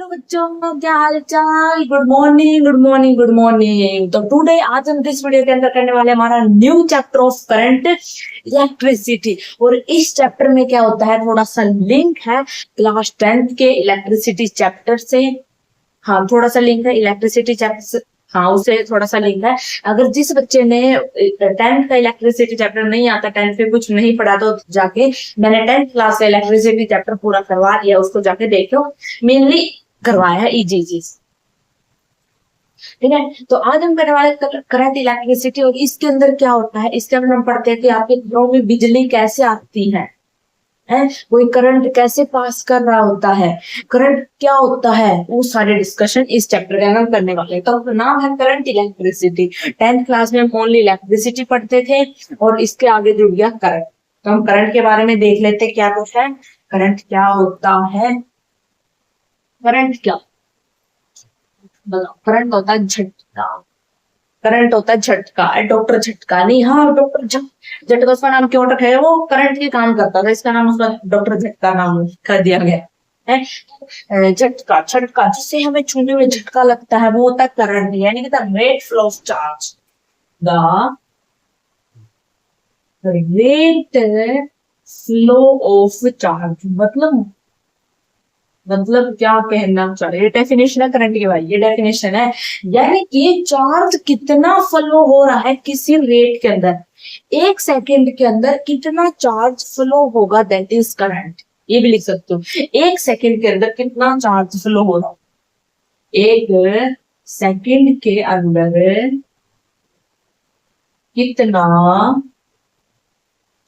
Hello बच्चों, क्या हाल चाल। Good morning good morning good morning. तो टुडे आज हम इस वीडियो के अंदर करने वाले हमारा new chapter of current electricity. और इस चैप्टर में क्या होता है, थोड़ा सा लिंक है क्लास 10th के इलेक्ट्रिसिटी चैप्टर से। हाँ, थोड़ा सा लिंक है इलेक्ट्रिसिटी चैप्टर से। हाँ, उससे थोड़ा सा लिंक है। अगर जिस बच्चे ने 10th का इलेक्ट्रिसिटी चैप्टर नहीं आता, 10th पे कुछ नहीं पढ़ा, तो जाके मैंने 10th क्लास का इलेक्ट्रिसिटी चैप्टर पूरा करवा दिया, उसको जाके देख लो। मेनली करवाया है इजी चीज। ठीक है, तो आज हम करने वाले करंट इलेक्ट्रिसिटी। और इसके अंदर क्या होता है, इसके अंदर हम पढ़ते हैं कि आपके घरों में बिजली कैसे आती है, कोई करंट कैसे पास कर रहा होता है, करंट क्या होता है, वो सारे डिस्कशन इस चैप्टर के अंदर करने वाले हैं। तो नाम है करंट इलेक्ट्रिसिटी। 10th क्लास में हम ओनली इलेक्ट्रिसिटी पढ़ते थे और इसके आगे जुड़ गया करंट। तो हम करंट के बारे में देख लेते क्या कुछ है, करंट क्या होता है। करंट क्या बताओ। करंट होता है झटका। करंट होता है झटका। डॉक्टर झटका नहीं, हाँ डॉक्टर झटका उसका नाम क्यों रखा है, वो करंट के काम करता था, इसका नाम उसका डॉक्टर झटका नाम कर दिया गया है। झटका, झटका जिससे हमें छूने में झटका लगता है, वो होता है करंट, यानी कि the rate flow of charge. The rate flow of charge मतलब क्या कहना चाह रहे हैं, डेफिनेशन है करंट की भाई, ये डेफिनेशन है। यानी कि चार्ज कितना फ्लो हो रहा है किसी रेट के अंदर, एक सेकंड के अंदर कितना चार्ज फ्लो होगा, दैट इज करंट। ये भी लिख सकते हो, एक सेकंड के अंदर कितना चार्ज फ्लो हो रहा है, एक सेकंड के अंदर कितना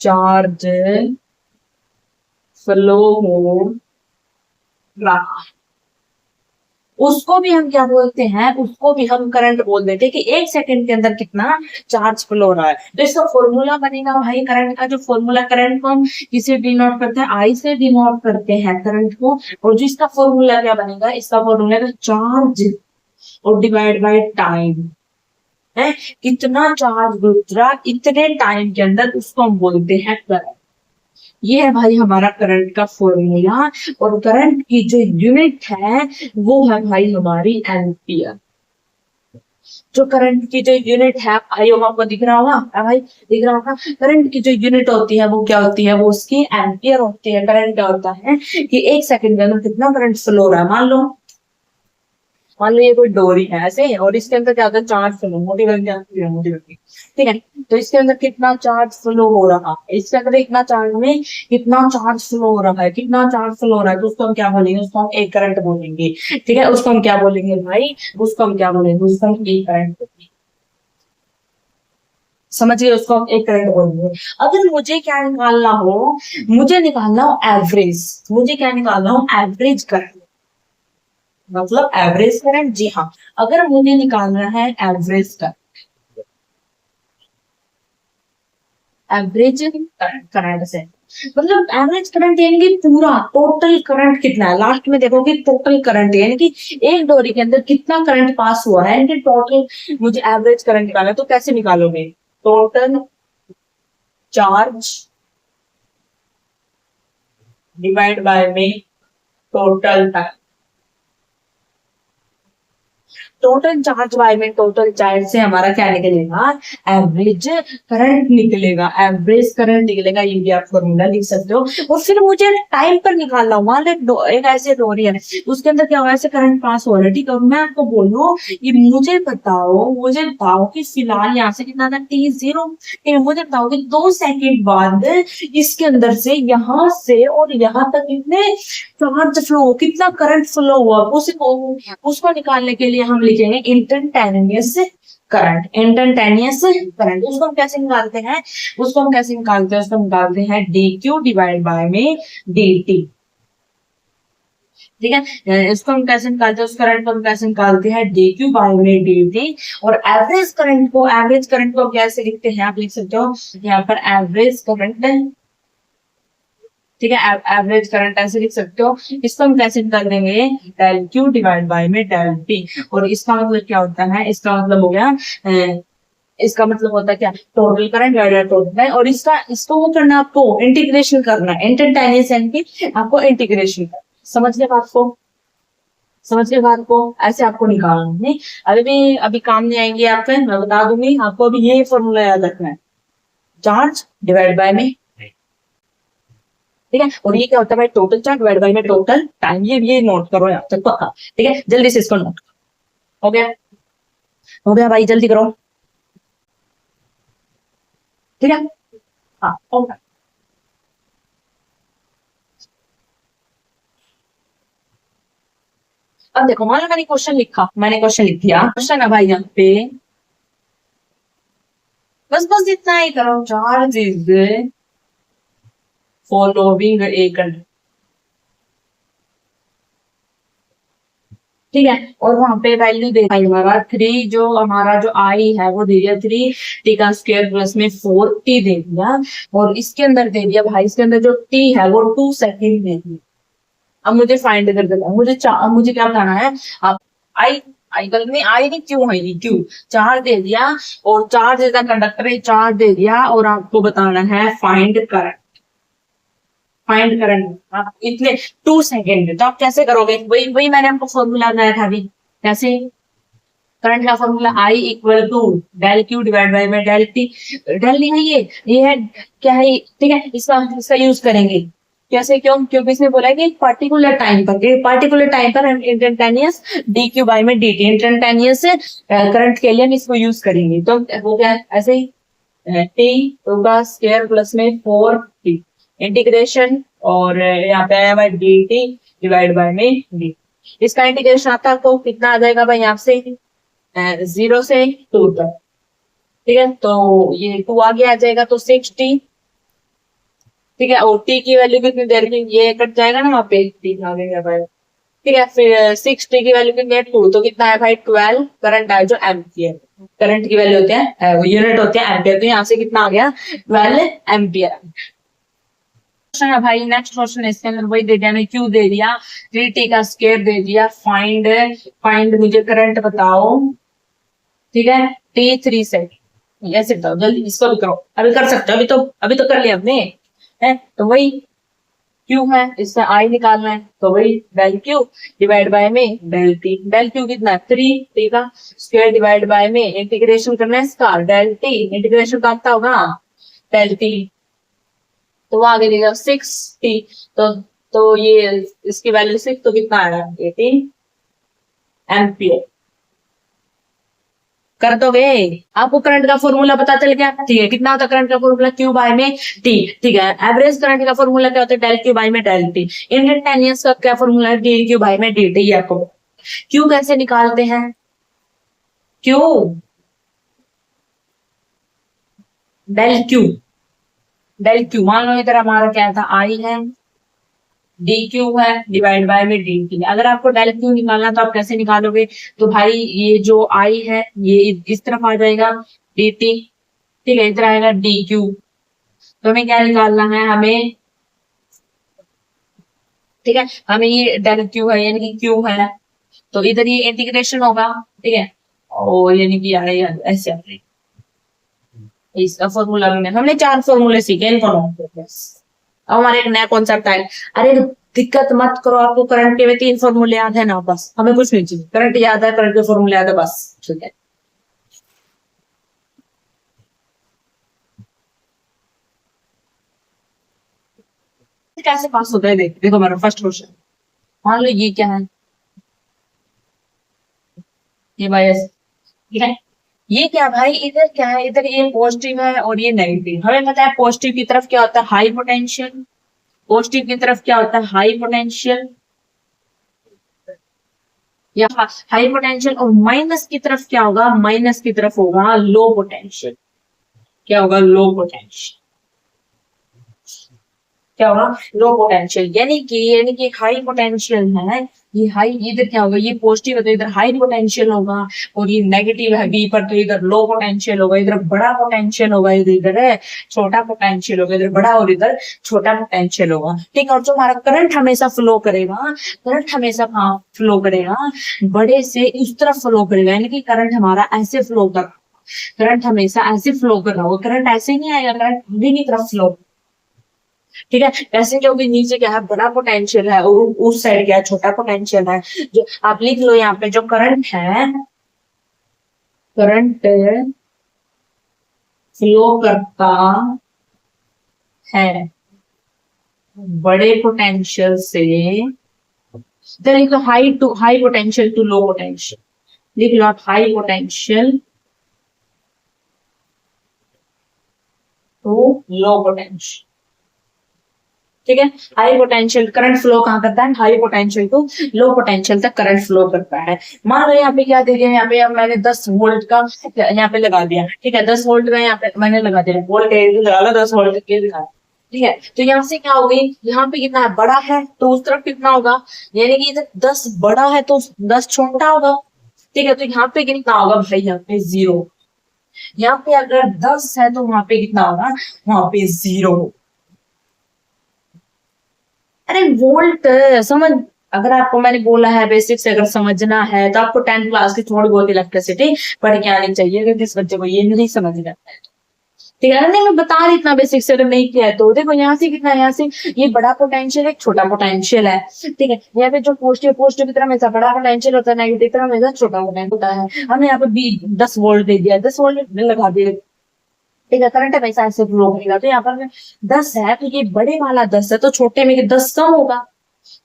चार्ज फ्लो हो रहा है, उसको भी हम क्या बोलते हैं, उसको भी हम करंट बोल देते हैं कि एक सेकंड के अंदर कितना चार्ज फ्लो हो रहा है। तो इसका फॉर्मूला बनेगा भाई, करंट का जो फॉर्मूला, करंट को हम किसे डिनोट करते हैं, आई से डिनोट करते हैं करंट को। और जिसका फॉर्मूला क्या बनेगा, इसका फॉर्मूला है चार्ज और डिवाइड बाय टाइम है, कितना चार्ज गुजरा इतने टाइम के अंदर, उसको हम बोलते हैं करंट। ये है भाई हमारा करंट का फॉर्मूला। और करंट की जो यूनिट है वो है भाई हमारी एम्पियर। जो करंट की जो यूनिट है, भाई आपको दिख रहा होगा, भाई दिख रहा होगा, करंट की जो यूनिट होती है वो क्या होती है, वो उसकी एम्पियर होती है। करंट क्या होता है कि एक सेकंड के अंदर कितना करंट फ्लो हो रहा है। मान लो ये कोई डोरी है ऐसे, और इसके अंदर क्या होता है, चार्ज फ्लो, मोटी मोटी, ठीक है। तो इसके अंदर कितना चार्ज फ्लो हो रहा है, इसके अंदर इतना चार्ज में कितना चार्ज फ्लो हो रहा है, कितना चार्ज फ्लो हो रहा है, तो उसको हम क्या बोलेंगे, उसको हम एक करंट बोलेंगे। ठीक है, उसको हम क्या बोलेंगे भाई, उसको हम क्या बोलेंगे, उसको हम एक करंट बोलेंगे। समझिए, उसको हम एक करंट बोलेंगे। अगर मुझे क्या निकालना हो, मुझे निकालना हो एवरेज, मुझे क्या निकालना हो, एवरेज करंट, मतलब एवरेज करंट। जी हाँ, अगर मुझे निकालना है एवरेज करंट, एवरेज करंट से मतलब एवरेज करंट यानी कि पूरा टोटल करंट कितना है, लास्ट में देखोगे टोटल करंट, यानी कि एक डोरी के अंदर कितना करंट पास हुआ है, यानी कि टोटल मुझे एवरेज करंट निकालना है। तो कैसे निकालोगे, टोटल चार्ज डिवाइड बाय में total time, total charge by में टोटल चार्ज से हमारा क्या निकलेगा, एवरेज करंट निकलेगा, एवरेज करंट निकलेगा। ये भी आप फॉर्मूला लिख सकते हो। और फिर मुझे टाइम पर निकालना हो, मान लो एक ऐसे डोरी है, उसके अंदर क्या हुआ, ऐसे करंट पास हो रहा है, ठीक है, मैं आपको बोलूं कि मुझे बताओ कि फिलहाल यहाँ से कितना था, t0, मुझे बताओ कि 2 सेकेंड बाद इसके अंदर से, यहाँ से और यहाँ तक कितने चार्ज फ्लो, कितना करंट फ्लो हुआ, उसको निकालने के लिए हम लिखेंगे इंस्टैन्टेनियस करंट। इंस्टैन्टेनियस करंट उसको हम कैसे निकालते हैं, उसको निकालते हैं dq डिवाइड बाय में dt। ठीक है, इसको हम कैसे निकालते हैं, उस करंट को हम कैसे निकालते हैं, dq बाय में dt। और एवरेज करंट को कैसे लिखते हैं, आप लिख सकते हो यहाँ पर एवरेज करंट, ठीक है, एवरेज करंट ऐसे लिख सकते हो। इसको हम कैसे निकाल देंगे, डेल क्यू डिवाइड बाय में डेल टी। और इसका मतलब क्या होता है, इसका मतलब हो गया इसका मतलब होता है क्या, टोटल करंट डिवाइडेड टोटल है। और इसको वो करना, आपको इंटीग्रेशन करना है, इंस्टैन्टेनियस यानी कि आपको इंटीग्रेशन करना, समझ लिया बात को। समझ के बात को, ऐसे आपको निकालना है। नहीं, अभी काम नहीं आएंगे आपके, मैं बता दूंगी आपको। अभी ये फॉर्मूला याद रखना है, चार्ज डिवाइड बाय में, ठीक है। और ये क्या होता है भाई, टोटल चार्ज डिवाइड बाय में टोटल टाइम। ये नोट करो यहाँ तक पक्का, ठीक है। जल्दी से इसको नोट। हो गया, हो गया भाई, जल्दी करो, ठीक है। हाँ, हो गया। अब देखो, मान लो मैंने क्वेश्चन लिखा, मैंने क्वेश्चन लिख दिया, क्वेश्चन है भाई यहाँ पे, बस बस इतना ही करो, charge is following a conductor, ठीक है। और वहां पे वैल्यू दे दी हमारा थ्री, जो हमारा जो आई है वो दे दिया थ्री टी का स्क्वायर प्लस में फोर टी दे दिया। और इसके अंदर दे दिया भाई, इसके अंदर जो टी है वो 2 सेकेंड दे दिया। अब मुझे फाइंड कर देना, मुझे क्या बताना है। आप आई, आई गलत नहीं, आई नहीं, क्यों है ये, क्यों। चार्ज दे दिया, और charge is the conductor, charge दे दिया, और आपको बताना है फाइंड करंट। फाइंड करंट आप इतने 2 सेकेंड, तो आप कैसे करोगे, वही वही मैंने आपको फॉर्मूला बनाया था अभी। कैसे, करंट का formula I equal to del Q divide by में डेल टी। डेल नहीं है ये है, क्या है, ठीक है। इसका इसका यूज करेंगे कैसे, क्यों, क्योंकि इसने बोला है कि पार्टिकुलर टाइम पर हम इंस्टेंटेनियस डी क्यू बाई में डी टी, इंस्टेंटेनियस करंट के लिए हम इसको यूज करेंगे। तो वो क्या है, ऐसे ही टी होगा स्क्वायर प्लस में फोर टी इंटीग्रेशन, और यहाँ पे आया भाई डी टी डिवाइड बाय में डी। इसका इंटीग्रेशन आता है तो कितना आ जाएगा भाई, यहाँ से 0 से 2 तक, ठीक है। तो ये 2 आगे आ जाएगा तो 6t, ठीक है। और टी की वैल्यू कितनी देर में, ये कट जाएगा ना वहां पे, टी आ गया भाई, ठीक है। फिर 6t की वैल्यू कितनी है 2, तो कितना है भाई 12 करंट आया जो एम्पियर। करंट की वैल्यू होती है, वो यूनिट होती है एम्पियर, तो यहाँ से कितना आ गया 12 एम्पियर। क्वेश्चन है भाई, नेक्स्ट क्वेश्चन, इसके अंदर वही दे दिया ना, क्यू दे दिया, 3t का स्क्वायर दे दिया, फाइंड फाइंड मुझे करंट बताओ, ठीक है। T3 से ऐसे बताओ जल्दी, इसको भी करो, अभी कर सकते हो, अभी तो कर लिया हमने, है तो वही क्यू है, इससे आई निकालना है, तो वही डेल क्यू डिवाइड बाय में डेल टी। डेल क्यू कितना है 3 टी का स्क्वायर डिवाइड बाय में इंटीग्रेशन करना है इसका, डेल टी इंटीग्रेशन का आता होगा डेल टी, तो वो आगे देगा 6t। तो ये इसकी वैल्यू 6, तो कितना आया 18 एम्पियर। कर दोगे, आपको करंट का फॉर्मूला पता चल गया, ठीक है। कितना होता है करंट का फॉर्मूला, क्यू बाय में टी, ठीक है। एवरेज करंट का फॉर्मूला क्या होता है, डेल क्यू बाय में डेल टी। इंस्टेंटेनियस का क्या फॉर्मूला है, डी क्यू बाय में डी टी। आपको क्यू कैसे निकालते हैं, क्यू डेल क्यू मान लो इधर हमारा क्या था, आई है, डी क्यू है डिवाइड बाय में डी टी। अगर आपको डेल क्यू निकालना तो आप कैसे निकालोगे, तो भाई ये जो आई है ये इस तरफ आ जाएगा डी टी, ठीक है, इधर आएगा डी क्यू। तो हमें क्या निकालना है, हमें, ठीक है, हमें ये डेल क्यू है यानी कि क्यू है, तो इधर ये इंटीग्रेशन होगा, ठीक है, और यानी कि ऐसे आ रही इसका फॉर्मूला हमने 4 फॉर्मूले सीखे, इनको नोट करो बस। अब हमारे एक नया कॉन्सेप्ट आए, अरे दिक्कत मत करो, आपको करंट के में 3 फॉर्मूले याद है ना, बस हमें कुछ नहीं चाहिए, करंट याद है, करंट के फॉर्मूले याद है, बस ठीक है। कैसे पास होता है, देखो मेरा फर्स्ट क्वेश्चन, मान लो ये क्या है, ये भाई ठीक है, ये क्या भाई, इधर क्या है, इधर ये पॉजिटिव है और ये नेगेटिव। हमें पता है पॉजिटिव की तरफ क्या होता है, हाई पोटेंशियल, पॉजिटिव की तरफ क्या होता है, हाई पोटेंशियल, या हाई पोटेंशियल। और माइनस की तरफ क्या होगा, माइनस की तरफ होगा लो पोटेंशियल, क्या होगा, लो पोटेंशियल, क्या होगा, लो पोटेंशियल। यानी कि हाई पोटेंशियल है, ये हाई, इधर क्या होगा, ये पॉजिटिव है तो इधर हाई पोटेंशियल होगा, और ये नेगेटिव है बी पर तो इधर लो पोटेंशियल होगा, इधर बड़ा पोटेंशियल होगा, इधर है छोटा पोटेंशियल होगा, इधर बड़ा और इधर छोटा पोटेंशियल होगा, ठीक है। और जो हमारा करंट हमेशा फ्लो करेगा, करंट हमेशा कहाँ फ्लो करेगा, बड़े से इस तरफ फ्लो करेगा, यानी कि करंट हमारा ऐसे फ्लो कर, करंट हमेशा ऐसे फ्लो कर रहा होगा, करंट ऐसे नहीं आएगा, करंट भी नहीं तरफ फ्लो, ठीक है, वैसे क्योंकि नीचे क्या है, बड़ा पोटेंशियल है और उस साइड क्या है, छोटा पोटेंशियल है। जो आप लिख लो यहाँ पे, जो करंट है, करंट फ्लो करता है बड़े पोटेंशियल से, इधर लिख लो high to high potential to low potential, लिख लो आप high potential to low potential. ठीक है, हाई पोटेंशियल करंट फ्लो कहाँ करता है, high potential to low potential तक करंट फ्लो करता है। मान लो यहाँ पे क्या दे दिया, यहाँ पे अब मैंने 10 वोल्ट का यहाँ पे लगा दिया। ठीक है, 10 वोल्ट का यहाँ पे मैंने लगा दिया, वोल्ट लगा लो 10 वोल्ट के दिखा। ठीक है, तो यहाँ से क्या हो गई, यहाँ पे कितना है, बड़ा है तो उस तरफ कितना होगा, यानी कि इधर 10 बड़ा है तो 10 छोटा होगा। ठीक है, तो यहाँ पे कितना होगा भाई, यहाँ पे 0। यहाँ पे अगर 10 है तो वहां पे कितना होगा, वहां पे 0। अरे वोल्ट समझ, अगर आपको मैंने बोला है बेसिक से अगर समझना है तो आपको 10th क्लास की थोड़ी बहुत इलेक्ट्रिसिटी पढ़ के आनी चाहिए, अगर जिस बच्चे को ये नहीं समझ रहा है। ठीक है, नहीं मैं बता रही इतना बेसिक से, अगर नहीं किया है तो देखो यहाँ से कितना है, यहाँ से ये बड़ा पोटेंशियल है, छोटा पोटेंशियल है। ठीक है, यहाँ पे जो पॉजिटिव की तरफ हमेशा बड़ा पोटेंशियल होता है, नेगेटिव की तरफ हमेशा छोटा पोटेंशियल होता है। हमने यहाँ पे 10 वोल्ट दे दिया, 10 वोल्ट लगा दिए। ठीक है, करंट हमेशा ऐसे फ्लो करेगा, तो यहाँ पर 10 है तो ये बड़े वाला 10 है, तो छोटे में 10 कम होगा,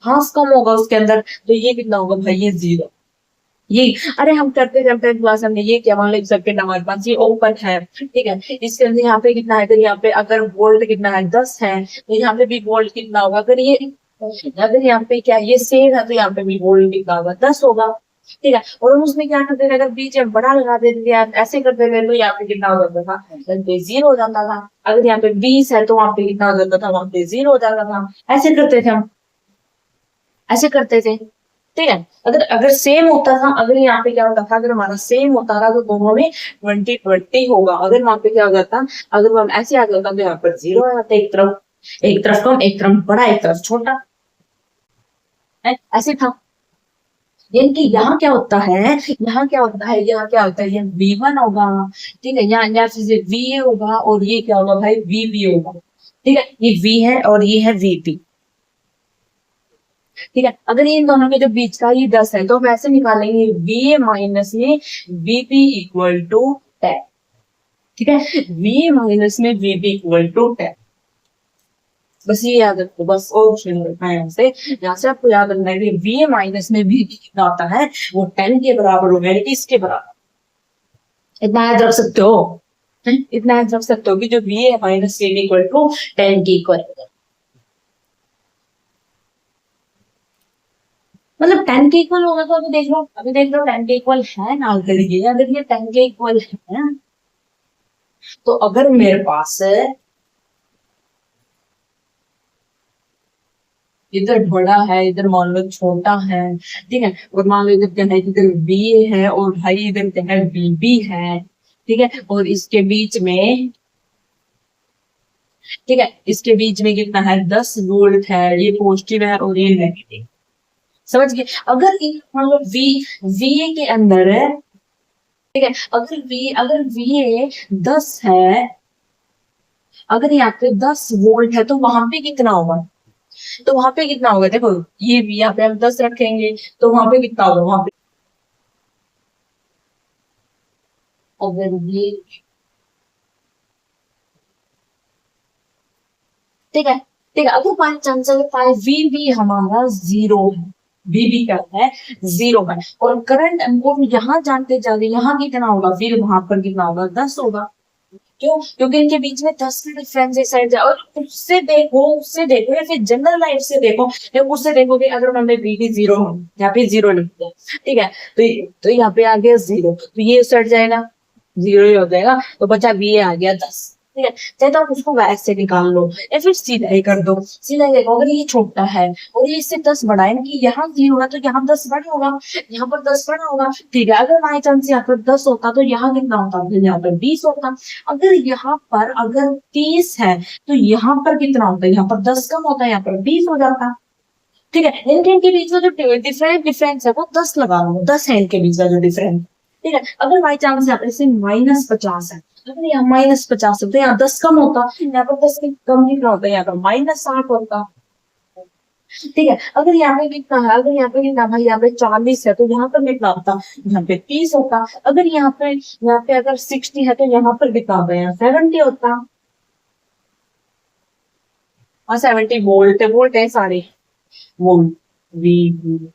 हाफ कम होगा उसके अंदर, तो ये कितना होगा भाई, ये 0। ये अरे हम करते थे 10th क्लास, हमने ये क्या, मान लो सर्किट हमारे पास ये ओपन है। ठीक है, इसके अंदर यहाँ पे कितना है, अगर यहाँ पे अगर वोल्ट कितना है, 10 है, तो यहाँ पे भी वोल्ट कितना होगा, अगर यहाँ पे क्या ये सेम है तो यहाँ पे भी वोल्ट कितना होगा, 10 होगा। ठीक है, और हम उसमें क्या करते थे, अगर बीच में बड़ा लगा देते थे, ऐसे करते थे तो यहाँ पे कितना हो जाता था, 0 हो जाता था। अगर यहाँ पे 20 है तो वहां पे कितना हो जाता था, वहां पे 0 हो जाता था। ऐसे करते थे हम, ऐसे करते थे। ठीक है, अगर अगर सेम होता था, अगर यहाँ पे क्या होता था, अगर हमारा सेम होता था तो दोनों में 20-20 होगा। अगर वहां पे क्या हो जाता, अगर हम ऐसे आ जाता तो यहाँ पर 0 आ जाता, एक तरफ कम, एक तरफ बड़ा, एक तरफ छोटा, ऐसे था। यानी कि यहाँ क्या होता है, यहाँ क्या होता है, यहाँ क्या होता है, ये V1 होगा। ठीक है, यहाँ से VA होगा और ये क्या होगा भाई, VB होगा। ठीक है, ये V है और ये है VP। ठीक है, अगर इन दोनों के जो बीच का ये 10 है तो हम ऐसे निकालेंगे, VA माइनस में VP इक्वल टू 10। ठीक है, VA माइनस में VP इक्वल टू 10। बस ये याद रखो, बस ऑप्शन है यहाँ से आपको याद रखना है कि VA माइनस में VP कितना आता है, वो 10 के बराबर होगा, यानी कि इसके बराबर। इतना याद रख सकते हो, इतना याद रख सकते हो कि जो VA minus VP equal to 10 के इक्वल है, मतलब 10 के इक्वल होगा। तो अभी देख लो, 10 के इक्वल है ना, अगर ये 10 के इक्वल है, तो अगर मेरे पास इधर बड़ा है, इधर मान लो छोटा है। ठीक है, और मान लो इधर क्या है, इधर BA है और भाई इधर क्या है, VB है। ठीक है, और इसके बीच में, ठीक है, इसके बीच में कितना है, 10 वोल्ट है, ये पॉजिटिव है और ये नेगेटिव। समझ गए, अगर मान लो VA के अंदर है, ठीक है, अगर VA 10 है, अगर यहाँ पे 10 वोल्ट है तो वहां पे कितना होगा, तो वहां पे कितना होगा, देखो ये भी यहाँ पे हम 10 रखेंगे तो वहां पे कितना होगा, वहां पे अगर ये, ठीक है, ठीक है, अगर बाई चांस अगर VB हमारा 0 है, VB क्या है, 0 है, और करंट हमको यहाँ जानते जा रहे, यहाँ कितना होगा, फिर वहां पर कितना होगा, 10 होगा। क्यों, क्योंकि इनके बीच में 10 का डिफरेंस है साइड, और उससे देखो या फिर जनरल लाइफ से देखो, या उससे देखो कि अगर हमने VB 0 यहाँ पे 0 लिख दिया, ठीक है, तो यहाँ पे आ गया 0, तो ये सट जाएगा, 0 ही हो जाएगा, तो बचा VA आ गया 10। ठीक है, चाहे तो आप उसको वैसे से निकाल लो या फिर सीधा ही कर दो। सीधा ही देखो, अगर ये छोटा है और ये इससे 10 बड़ा है, कि यहाँ 0 है तो यहाँ 10 बड़ा होगा, यहाँ पर 10 बड़ा होगा। ठीक है, अगर बाई चांस यहाँ पर 10 होता तो यहाँ कितना होता, यहाँ पर 20 होता। अगर यहाँ पर अगर 30 है तो यहाँ पर कितना होता है, यहाँ पर 10 कम होता है, यहाँ पर 20 हो जाता। ठीक है, इनके बीच में जो डिफरेंस है वो 10 लगा लो, 10 है इनके बीच का जो डिफरेंस। ठीक है। अगर बाई चांस यहाँ पे -50 है, अगर यहाँ -50 है तो यहाँ 10 कम होता, यहाँ पर 10 कम कितना होता है, यहाँ पर -60 होता। ठीक है। अगर यहाँ पे कितना है, अगर यहाँ पे कितना भाई, यहाँ पे 40 है तो यहाँ पर कितना होता, यहाँ पे 30 होता। अगर यहाँ पे अगर 60 है तो यहाँ पर कितना होता है, यहाँ 70 होता। और 70 वोल्ट है सारे, वोल्ट वी,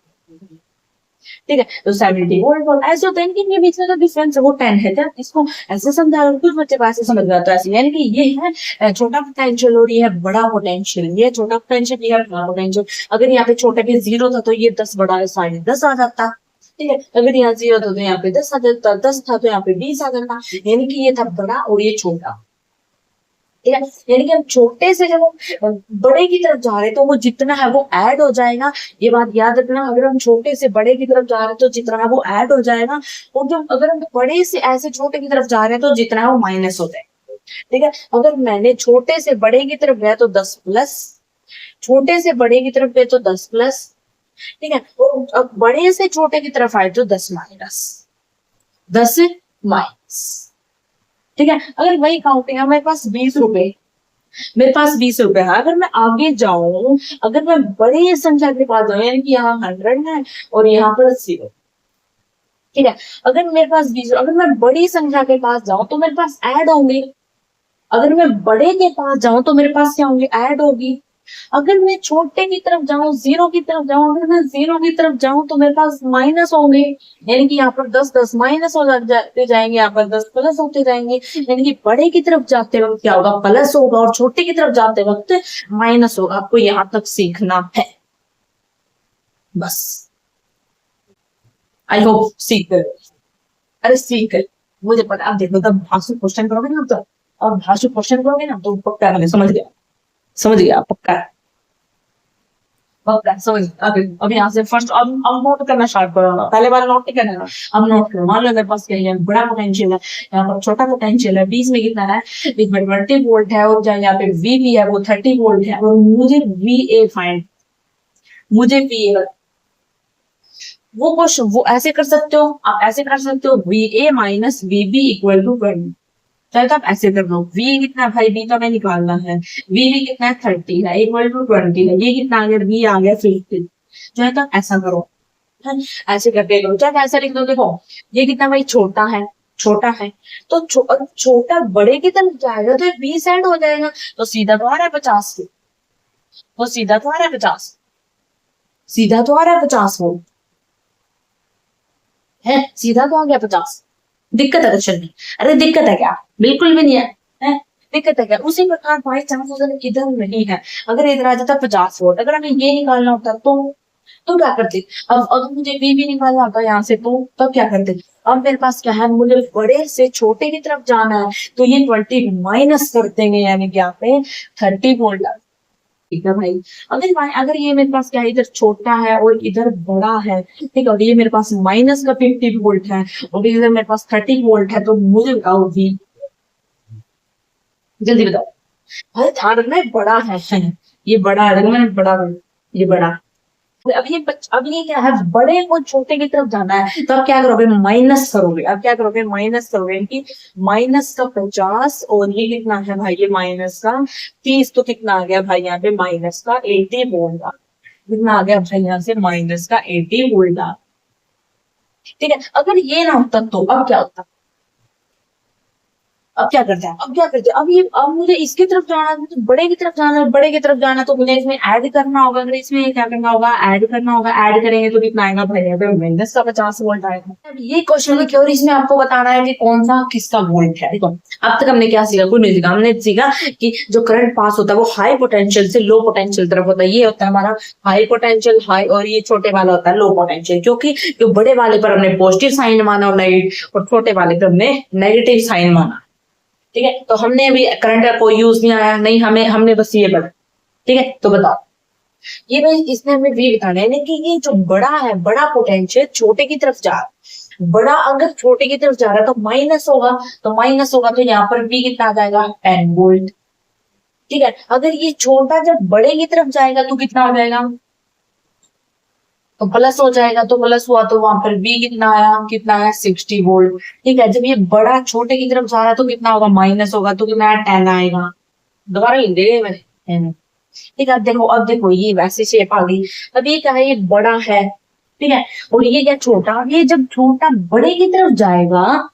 ठीक है। तो 70 वोल्ट वोल्ट ऐसे होता है कि इनके बीच में जो डिफरेंस है वो 10 है। जब इसको ऐसे समझा, कुछ बच्चे को ऐसे समझ आता है ऐसे, यानी कि ये है छोटा पोटेंशियल और ये है बड़ा पोटेंशियल, ये छोटा पोटेंशियल, ये है बड़ा पोटेंशियल। अगर यहाँ पे छोटे पे 0 था तो ये 10 बड़ा है, साइड 10 आ जाता। ठीक है। अगर यहाँ 0 था तो यहाँ पे 10 आ जाता, 10 था तो यहाँ पे 20 आ जाता, यानी कि ये था बड़ा और ये छोटा। ठीक है। यानी कि हम छोटे से जब बड़े की तरफ जा रहे हैं तो वो जितना है वो ऐड हो जाएगा। ये बात याद रखना, अगर हम छोटे से बड़े की तरफ जा रहे हैं तो जितना है वो ऐड हो जाएगा, और जब अगर हम बड़े से ऐसे छोटे की तरफ जा रहे हैं तो जितना है वो माइनस हो जाएगा। ठीक है। अगर मैंने छोटे से बड़े की तरफ गया तो 10 प्लस, छोटे से बड़े की तरफ गए तो 10 प्लस। ठीक है। और अब बड़े से छोटे की तरफ आए तो 10 माइनस, 10 माइनस। ठीक है। अगर वही काउंटिंग है, मेरे पास 20 रुपए, मेरे पास 20 रुपए है, अगर मैं आगे जाऊं, अगर मैं बड़ी संख्या के पास जाऊं, यानी कि यहाँ 100 है और यहाँ पर 0। ठीक है। अगर मेरे पास 20, अगर मैं बड़ी संख्या के पास जाऊं तो मेरे पास ऐड होंगे, अगर मैं बड़े के पास जाऊं तो मेरे पास क्या होंगे, ऐड होगी। अगर मैं छोटे की तरफ जाऊं, 0 की तरफ जाऊं, अगर मैं 0 की तरफ जाऊं तो मेरे पास माइनस होंगे, यानी कि यहाँ पर 10 10 माइनस हो जाते जाएंगे, यहाँ पर 10 प्लस होते जाएंगे। यानी कि बड़े की तरफ जाते वक्त क्या होगा, प्लस होगा, और छोटे की तरफ जाते वक्त माइनस होगा। आपको यहाँ तक सीखना है बस। आई होप सीख गए। अरे सीख गए, मुझे पता। आप देखो, तब भाषु क्वेश्चन करोगे ना, तो और भाषु क्वेश्चन करोगे ना तो पक्का मैंने समझ गया, समझ गया पक्का। पक्का समझ गया। अभी यहाँ से फर्स्ट, अब नोट करना स्टार्ट करो, पहले बार नोट नहीं करना, अब नोट करो। मान लो मेरे पास क्या है, बड़ा पोटेंशियल है, यहाँ पर छोटा पोटेंशियल है, बीच में कितना है, बीच में 20 वोल्ट है, और जहाँ यहाँ पे वी भी है वो 30 वोल्ट है, और मुझे वी ए फाइंड, मुझे वी ए, वो क्वेश्चन वो ऐसे कर सकते हो, आप ऐसे कर सकते हो, V A minus V B equal to 20। चाहे तो आप ऐसे कर लो, v कितना भाई, v तो हमें निकालना है, v भी कितना है 30 है, इक्वल टू 20 है, ये कितना आ गया, v आ गया 50। जो है तो ऐसा करो, है? ऐसे करके करो, चाहे ऐसा लिख दो। देखो ये कितना भाई, छोटा है, छोटा है, तो छोटा बड़े की तरफ जाएगा तो 20 ऐड हो जाएगा, तो सीधा तो आ रहा है 50, तो सीधा तो आ रहा है 50, सीधा तो आ रहा है 50 वो है, सीधा तो आ गया 50। दिक्कत है क्वेश्चन में? अरे दिक्कत है क्या? बिल्कुल भी नहीं है, है? दिक्कत है क्या? उसी प्रकार बाई चांस अगर इधर नहीं है, अगर इधर आ जाता 50 वोल्ट, अगर हमें ये निकालना होता तो क्या करते? अब अगर मुझे भी निकालना होता यहाँ से, तो तब क्या करते? अब मेरे पास क्या है, मुझे बड़े से छोटे की तरफ जाना है, तो ये 20 माइनस कर देंगे, यानी कि यहाँ पे 30 वोल्ट। ठीक है भाई। अगर ये मेरे पास क्या है, इधर छोटा है और इधर बड़ा है, ठीक है, और ये मेरे पास माइनस का 50 वोल्ट है और इधर मेरे पास 30 वोल्ट है, तो मुझे बताओ भी, जल्दी बताओ भाई। ध्यान रखना है, बड़ा है, ये बड़ा है, मैंने बड़ा, ये बड़ा। अब ये क्या है, बड़े को छोटे की तरफ जाना है, तो आप क्या करोगे, माइनस करोगे। अब क्या करोगे, माइनस करोगे, कि माइनस का 50 और ये कितना है भाई, ये माइनस का 30, तो कितना आ गया भाई, यहाँ पे माइनस का 80 वोल्ट आ, कितना आ गया भाई, यहाँ से माइनस का 80 वोल्ट आ। ठीक है। अगर ये ना होता तो अब क्या होता, अब क्या करते हैं, अब क्या करते हैं, अब मुझे इसकी तरफ जाना है, तो बड़े की तरफ जाना है, बड़े की तरफ जाना है, तो मुझे इसमें ऐड करना होगा। अगर इसमें क्या करना होगा, ऐड करना होगा, ऐड करेंगे तो कितना आएगा भाई, यहाँ पे माइनस का 50 वोल्ट आएगा। अब ये क्वेश्चन में क्यों, इसमें आपको बताना है कि कौन सा किसका वोल्ट है। देखो अब तक हमने क्या सीखा, कुछ नहीं सीखा। हमने सीखा कि जो करंट पास होता है वो हाई पोटेंशियल से लो पोटेंशियल तरफ होता है। ये होता है हमारा हाई पोटेंशियल, हाई, और ये छोटे वाला होता है लो पोटेंशियल, क्योंकि जो बड़े वाले पर हमने पॉजिटिव साइन माना और छोटे वाले पर हमने नेगेटिव साइन माना। ठीक है। तो हमने अभी करंट का कोई यूज नहीं आया, नहीं हमने बस ये पढ़ा। ठीक है। तो बताओ, ये भाई इसमें हमें भी बताना है कि ये जो बड़ा है, बड़ा पोटेंशियल छोटे की तरफ जा रहा है, बड़ा अगर छोटे की तरफ जा रहा है तो माइनस होगा, तो यहाँ पर भी कितना आ जाएगा, 10 वोल्ट। ठीक है। अगर ये छोटा जब बड़े की तरफ जाएगा तो कितना हो जाएगा, तो प्लस हो जाएगा, तो प्लस हुआ तो वहां पर V कितना आया 60 वोल्ट। ठीक है, जब ये बड़ा छोटे की तरफ जा रहा है तो कितना होगा, माइनस होगा, तो कितना 10 आएगा। दोबारा लिख देगा मैंने 10। ठीक है, अब देखो ये वैसे शेप आ गई। अब ये क्या है, ये बड़ा है, ठीक है, और ये क्या छोटा। ये जब छोटा बड़े की तरफ जाएगा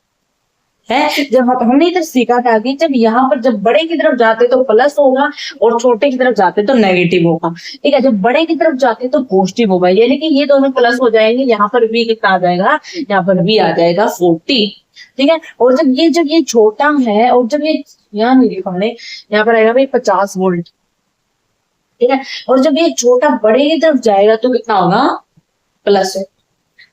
है, जब हमने इधर सीखा था कि जब यहाँ पर जब बड़े की तरफ जाते तो प्लस होगा और छोटे की तरफ जाते तो नेगेटिव होगा। ठीक है, जब बड़े की तरफ जाते तो पॉजिटिव होगा, यानी कि ये दोनों प्लस हो जाएंगे। यहाँ पर V कितना आ जाएगा, यहाँ पर V आ जाएगा 40। ठीक है, और जब ये छोटा है, और जब ये यहाँ नहीं लिखा हमने, यहाँ पर आएगा भाई 50 वोल्ट। ठीक है, और जब ये छोटा बड़े की तरफ जाएगा तो कितना होगा, प्लस है।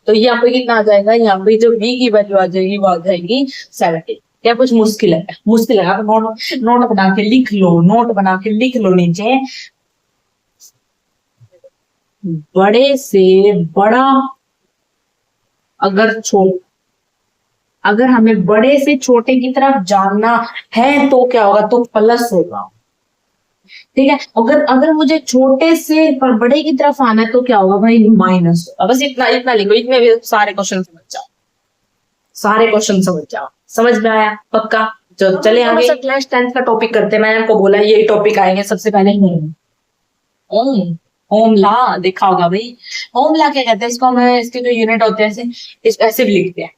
तो यहाँ पे कितना आ जाएगा, यहाँ पे जो V की वैल्यू आ जाएगी वो आ जाएगी 70। क्या कुछ मुश्किल है, मुश्किल है, नोट नोट बना के लिख लो, नोट बना के लिख लो नीचे। बड़े से बड़ा अगर हमें बड़े से छोटे की तरफ जाना है तो क्या होगा, तो प्लस होगा। ठीक है, अगर अगर मुझे छोटे से पर बड़े की तरफ आना है तो क्या होगा भाई, माइनस। बस इतना इतना लिखो, इतने भी सारे क्वेश्चन समझ जाओ, सारे क्वेश्चन समझ जाओ। समझ में आया पक्का। जो चले आगे क्लास 10th का टॉपिक करते हैं। मैंने आपको बोला यही टॉपिक आएंगे सबसे पहले। ओम ओम ला देखा होगा भाई। ओम ला क्या कहते हैं इसको, हमें इसके जो यूनिट होते हैं ऐसे भी लिखते हैं।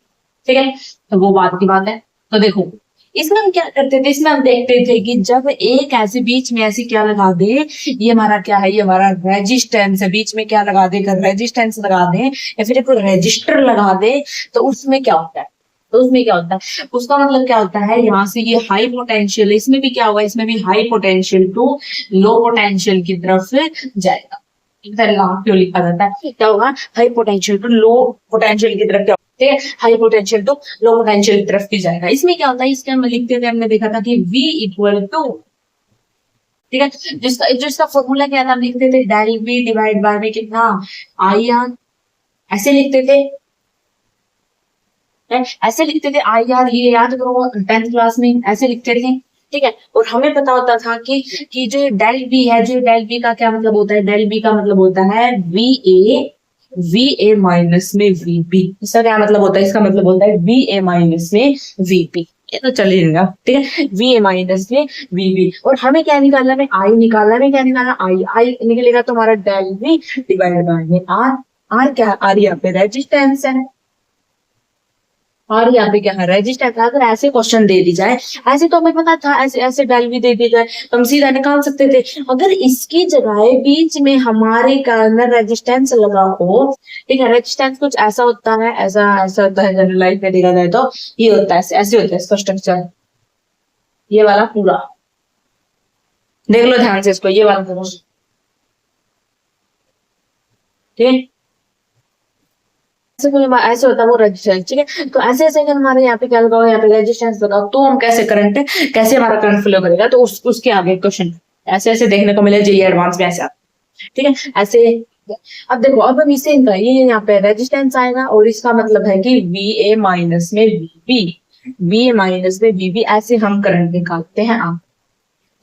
ठीक है, तो वो बात की बात है। तो देखो इसमें हम क्या करते थे, इसमें हम देखते थे कि जब एक ऐसे बीच में ऐसी क्या लगा दे, ये हमारा क्या है, ये हमारा रेजिस्टेंस है, बीच में क्या लगा दे, रेजिस्टेंस लगा दे या फिर कोई रजिस्टर लगा दे, तो उसमें क्या होता है, तो उसमें क्या होता है, उसका मतलब क्या होता है, यहाँ से ये हाई पोटेंशियल, इसमें भी क्या होगा, इसमें भी high potential to low potential की तरफ जाएगा। क्यों लिखा जाता है, क्या होगा, high potential to low potential की तरफ, ठीक है, high potential to low potential की तरफ की जाएगा। इसमें क्या होता है, इसके हम लिखते थे, हमने देखा था कि V इक्वल टू, ठीक है, जिसका फॉर्मूला क्या था, हम लिखते थे डेल V डिवाइड बाय में कितना IR, ऐसे लिखते थे, ऐसे लिखते थे IR, ये याद करो 10th क्लास में ऐसे लिखते थे। ठीक है, और हमें पता होता था कि जो डेल बी है, जो डेल बी का क्या मतलब होता है, डेल बी का मतलब होता है VA माइनस में VB। इसका क्या मतलब होता है, इसका मतलब होता है VA माइनस में VB। ये तो चल ही रहेगा। ठीक है, VA माइनस में VB, और हमें क्या निकालना है, I निकालना है, क्या निकालना, I निकलेगा तो हमारा del V divide by R क्या है, R यहाँ पे रेजिस्टेंस है, और यहाँ पे क्या है, रेजिस्टेंस। अगर ऐसे क्वेश्चन दे दी जाए, ऐसे तो हमें पता था, ऐसे ऐसे डेल भी दे दी जाए तो हम सीधा निकाल सकते थे। अगर इसकी जगह बीच में हमारे कारण रेजिस्टेंस लगा हो, ठीक है, रेजिस्टेंस कुछ ऐसा होता है, ऐसा ऐसा होता है, जनरल लाइफ में देखा जाए तो ये होता है, ऐसे होता है इसका स्ट्रक्चर, ये वाला पूरा देख लो ध्यान से इसको, ये वाला पूरा, ठीक है, ऐसे होता है वो रेजिस्टेंस। ठीक है, तो ऐसे ऐसे हमारे यहाँ पे क्या लगाओ, यहाँ पे रेजिस्टेंस लगाओ, तो हम कैसे कैसे हमारा करंट फ्लो करेगा, तो उसके आगे क्वेश्चन ऐसे ऐसे देखने को मिले जेईई एडवांस में ऐसे। ठीक है, ऐसे। अब देखो, अब हम इसे ये यहाँ पे रेजिस्टेंस आएगा, और इसका मतलब है कि VA माइनस में VB, ऐसे हम करंट निकालते हैं आप।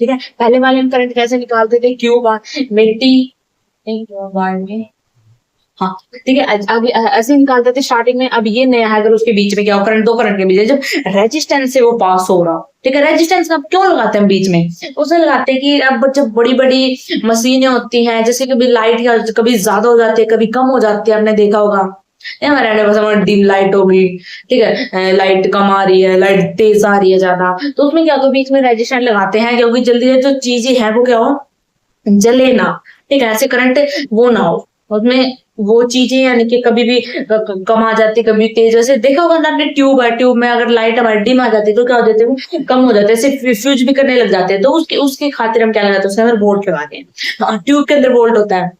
ठीक है, पहले वाले हम करंट कैसे निकालते थे, Q बार में T हाँ, ठीक है, अभी ऐसे निकालते थे स्टार्टिंग में। अब ये नया है, अगर उसके बीच में क्या हो, करंट, दो करंट के बीच में जब रेजिस्टेंस से वो पास हो रहा, ठीक है, रेजिस्टेंस अब क्यों लगाते हैं बीच में, उसे लगाते हैं कि अब जब बड़ी बड़ी मशीनें होती हैं, जैसे कभी लाइट कभी ज्यादा हो जाती है, कभी कम हो जाती है, आपने देखा होगा, हमारे डिम लाइट होगी, ठीक है, लाइट कम आ रही है, लाइट तेज आ रही है ज्यादा, तो उसमें क्या होगा, बीच में रेजिस्टेंस लगाते हैं, क्योंकि जल्दी से जो चीजें है वो क्या हो, जले ना, ठीक है, ऐसे करंट वो ना हो, उसमें वो चीजें, यानी कि कभी भी कम आ जाती, कभी तेज, जैसे देखा होगा ना आपने, ट्यूब है, ट्यूब में अगर लाइट हमारी डिम आ जाती है तो क्या हो जाते हैं, कम हो जाते हैं, ऐसे फ्यूज भी करने लग जाते हैं, तो उसके खातिर हम क्या लगाते हैं, उसके अंदर वोल्ट लगाते हैं। ट्यूब के अंदर वोल्ट होता है,